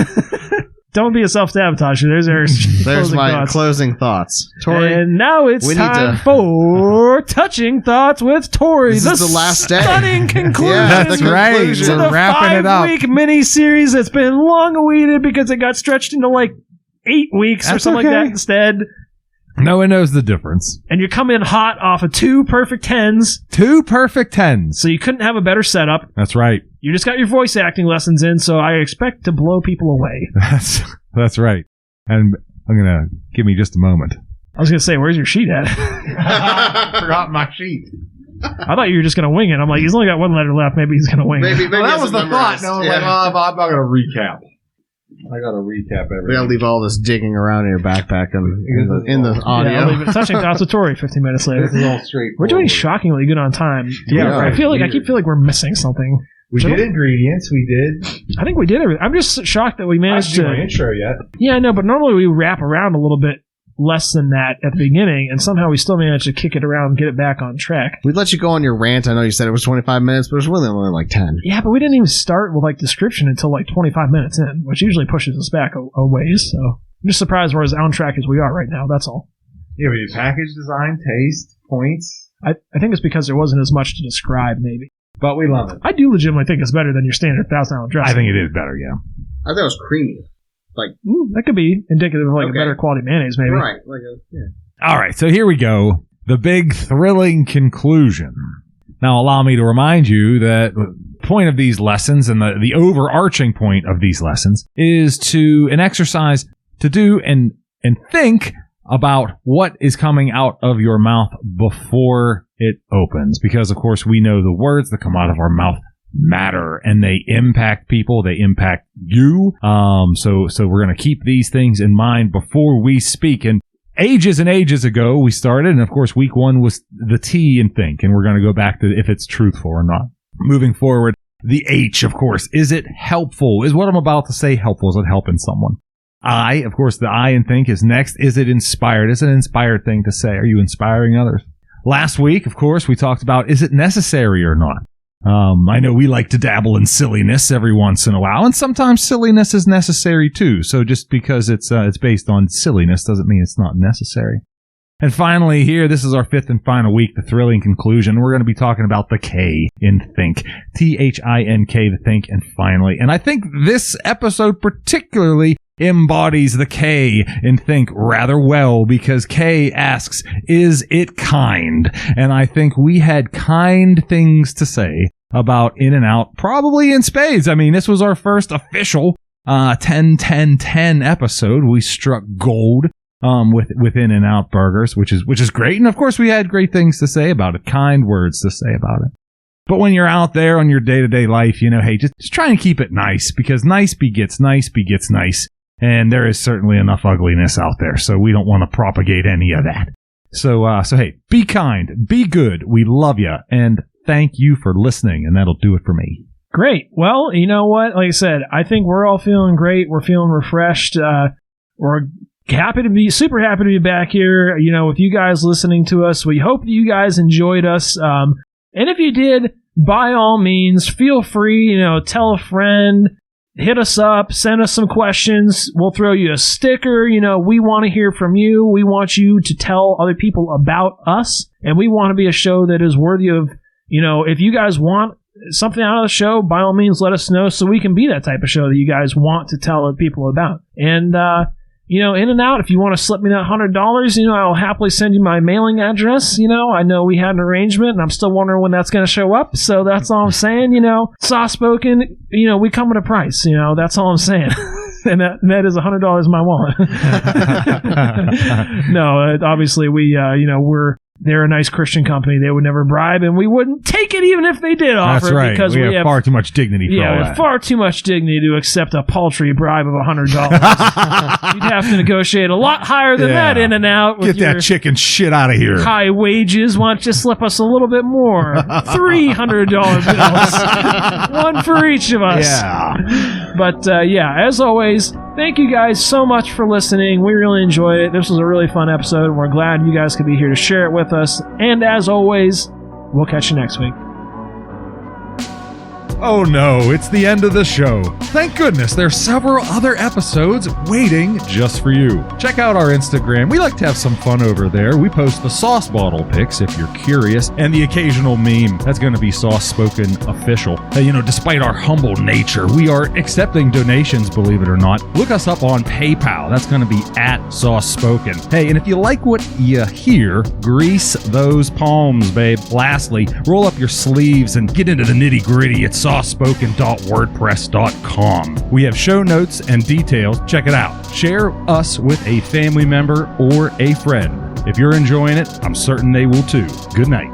Don't be a self-sabotager. There's my closing thoughts. Tori, and now it's time for Touching Thoughts with Tori. This is the last day. Stunning conclusion. Yeah, that's right. To We're the wrapping it up. 5-week mini-series that's been long awaited because it got stretched into like 8 weeks or That's something like okay. that instead. No one knows the difference. And you come in hot off of 2 perfect 10s, 2 perfect 10s. so you couldn't have a better setup. That's right. You just got your voice acting lessons in, so I expect to blow people away. That's right. And I'm gonna give me just a moment. I was going to say, where's your sheet at? Forgot my sheet. I thought you were just going to wing it. I'm like, he's only got 1 letter left. Maybe he's going to wing it. maybe Well, that was the thought. memorized. No, Yeah. I'm not gonna recap. I gotta recap everything. We gotta leave all this digging around in your backpack in the audio. Yeah, I'll leave it. Touching Thoughts with Tori 15 minutes later. This is all straight. We're doing shockingly good on time. Yeah, I right. feel like I keep feeling like we're missing something. We did ingredients. We did. I think we did everything. I'm just shocked that we managed to. intro yet. Yeah, I know, but normally we wrap around a little bit less than that at the beginning, and somehow we still managed to kick it around and get it back on track. We'd let you go on your rant. I know you said it was 25 minutes, but it was really only like 10. Yeah, but we didn't even start with like description until like 25 minutes in, which usually pushes us back a ways. So I'm just surprised we're as on track as we are right now. That's all. Yeah, we did package design, taste, points. I think it's because there wasn't as much to describe, maybe. But we love it. I do legitimately think it's better than your standard $1,000 dressing. I think it is better, yeah. I thought it was creamy. That could be indicative of like a better quality mayonnaise, maybe. Right. All right, so here we go. The big thrilling conclusion. Now, allow me to remind you that the point of these lessons and the overarching point of these lessons is an exercise to do and think about what is coming out of your mouth before it opens. Because, of course, we know the words that come out of our mouth matter and they impact people. They impact you. So we're going to keep these things in mind before we speak. And ages and ages ago, we started. And, of course, week 1 was the T in think. And we're going to go back to if it's truthful or not. Moving forward, the H, of course. Is it helpful? Is what I'm about to say helpful? Is it helping someone? I, of course, the I in think is next. Is it inspired? Is it an inspired thing to say? Are you inspiring others? Last week, of course, we talked about is it necessary or not? I know we like to dabble in silliness every once in a while, and sometimes silliness is necessary too. So just because it's based on silliness doesn't mean it's not necessary. And finally, here, this is our 5th and final week, the thrilling conclusion. We're going to be talking about the K in think. THINK, the think, and finally. And I think this episode particularly embodies the K in think rather well because K asks, is it kind? And I think we had kind things to say about In-N-Out, probably in spades. I mean, this was our first official 10-10-10 episode. We struck gold with In-N-Out burgers, which is great. And of course, we had great things to say about it, kind words to say about it. But when you're out there on your day-to-day life, hey, just try and keep it nice because nice begets nice begets nice. And there is certainly enough ugliness out there, so we don't want to propagate any of that. So hey, be kind, be good. We love you, and thank you for listening, and that'll do it for me. Great. Well, you know what? Like I said, I think we're all feeling great. We're feeling refreshed. We're super happy to be back here, with you guys listening to us. We hope that you guys enjoyed us. And if you did, by all means, feel free, tell a friend. Hit us up, send us some questions. We'll throw you a sticker. We want to hear from you. We want you to tell other people about us. And we want to be a show that is worthy of, if you guys want something out of the show, by all means, let us know so we can be that type of show that you guys want to tell other people about. And, In-N-Out, if you want to slip me that $100, I'll happily send you my mailing address. I know we had an arrangement, and I'm still wondering when that's going to show up. So that's all I'm saying. Soft spoken, we come at a price. That's all I'm saying. and that is $100 in my wallet. No, obviously they're a nice Christian company. They would never bribe, and we wouldn't take it even if they did offer. That's right. Because we have far too much dignity for all we that. have far too much dignity to accept a paltry bribe of $100. You'd have to negotiate a lot higher than that in and out. With Get that chicken shit out of here. High wages. Why don't you slip us a little bit more? $300 bills. One for each of us. Yeah. But as always, thank you guys so much for listening. We really enjoyed it. This was a really fun episode, and we're glad you guys could be here to share it with us. And as always, we'll catch you next week. Oh no, it's the end of the show. Thank goodness there's several other episodes waiting just for you. Check out our Instagram. We like to have some fun over there. We post the sauce bottle pics if you're curious, and the occasional meme. That's going to be Sauce Spoken Official. Despite our humble nature, we are accepting donations, believe it or not. Look us up on PayPal. That's going to be @Sauce Spoken. Hey, and if you like what you hear, grease those palms, babe. Lastly, roll up your sleeves and get into the nitty-gritty at saucespoken.wordpress.com. We have show notes and details. Check it out. Share us with a family member or a friend. If you're enjoying it, I'm certain they will too. Good night.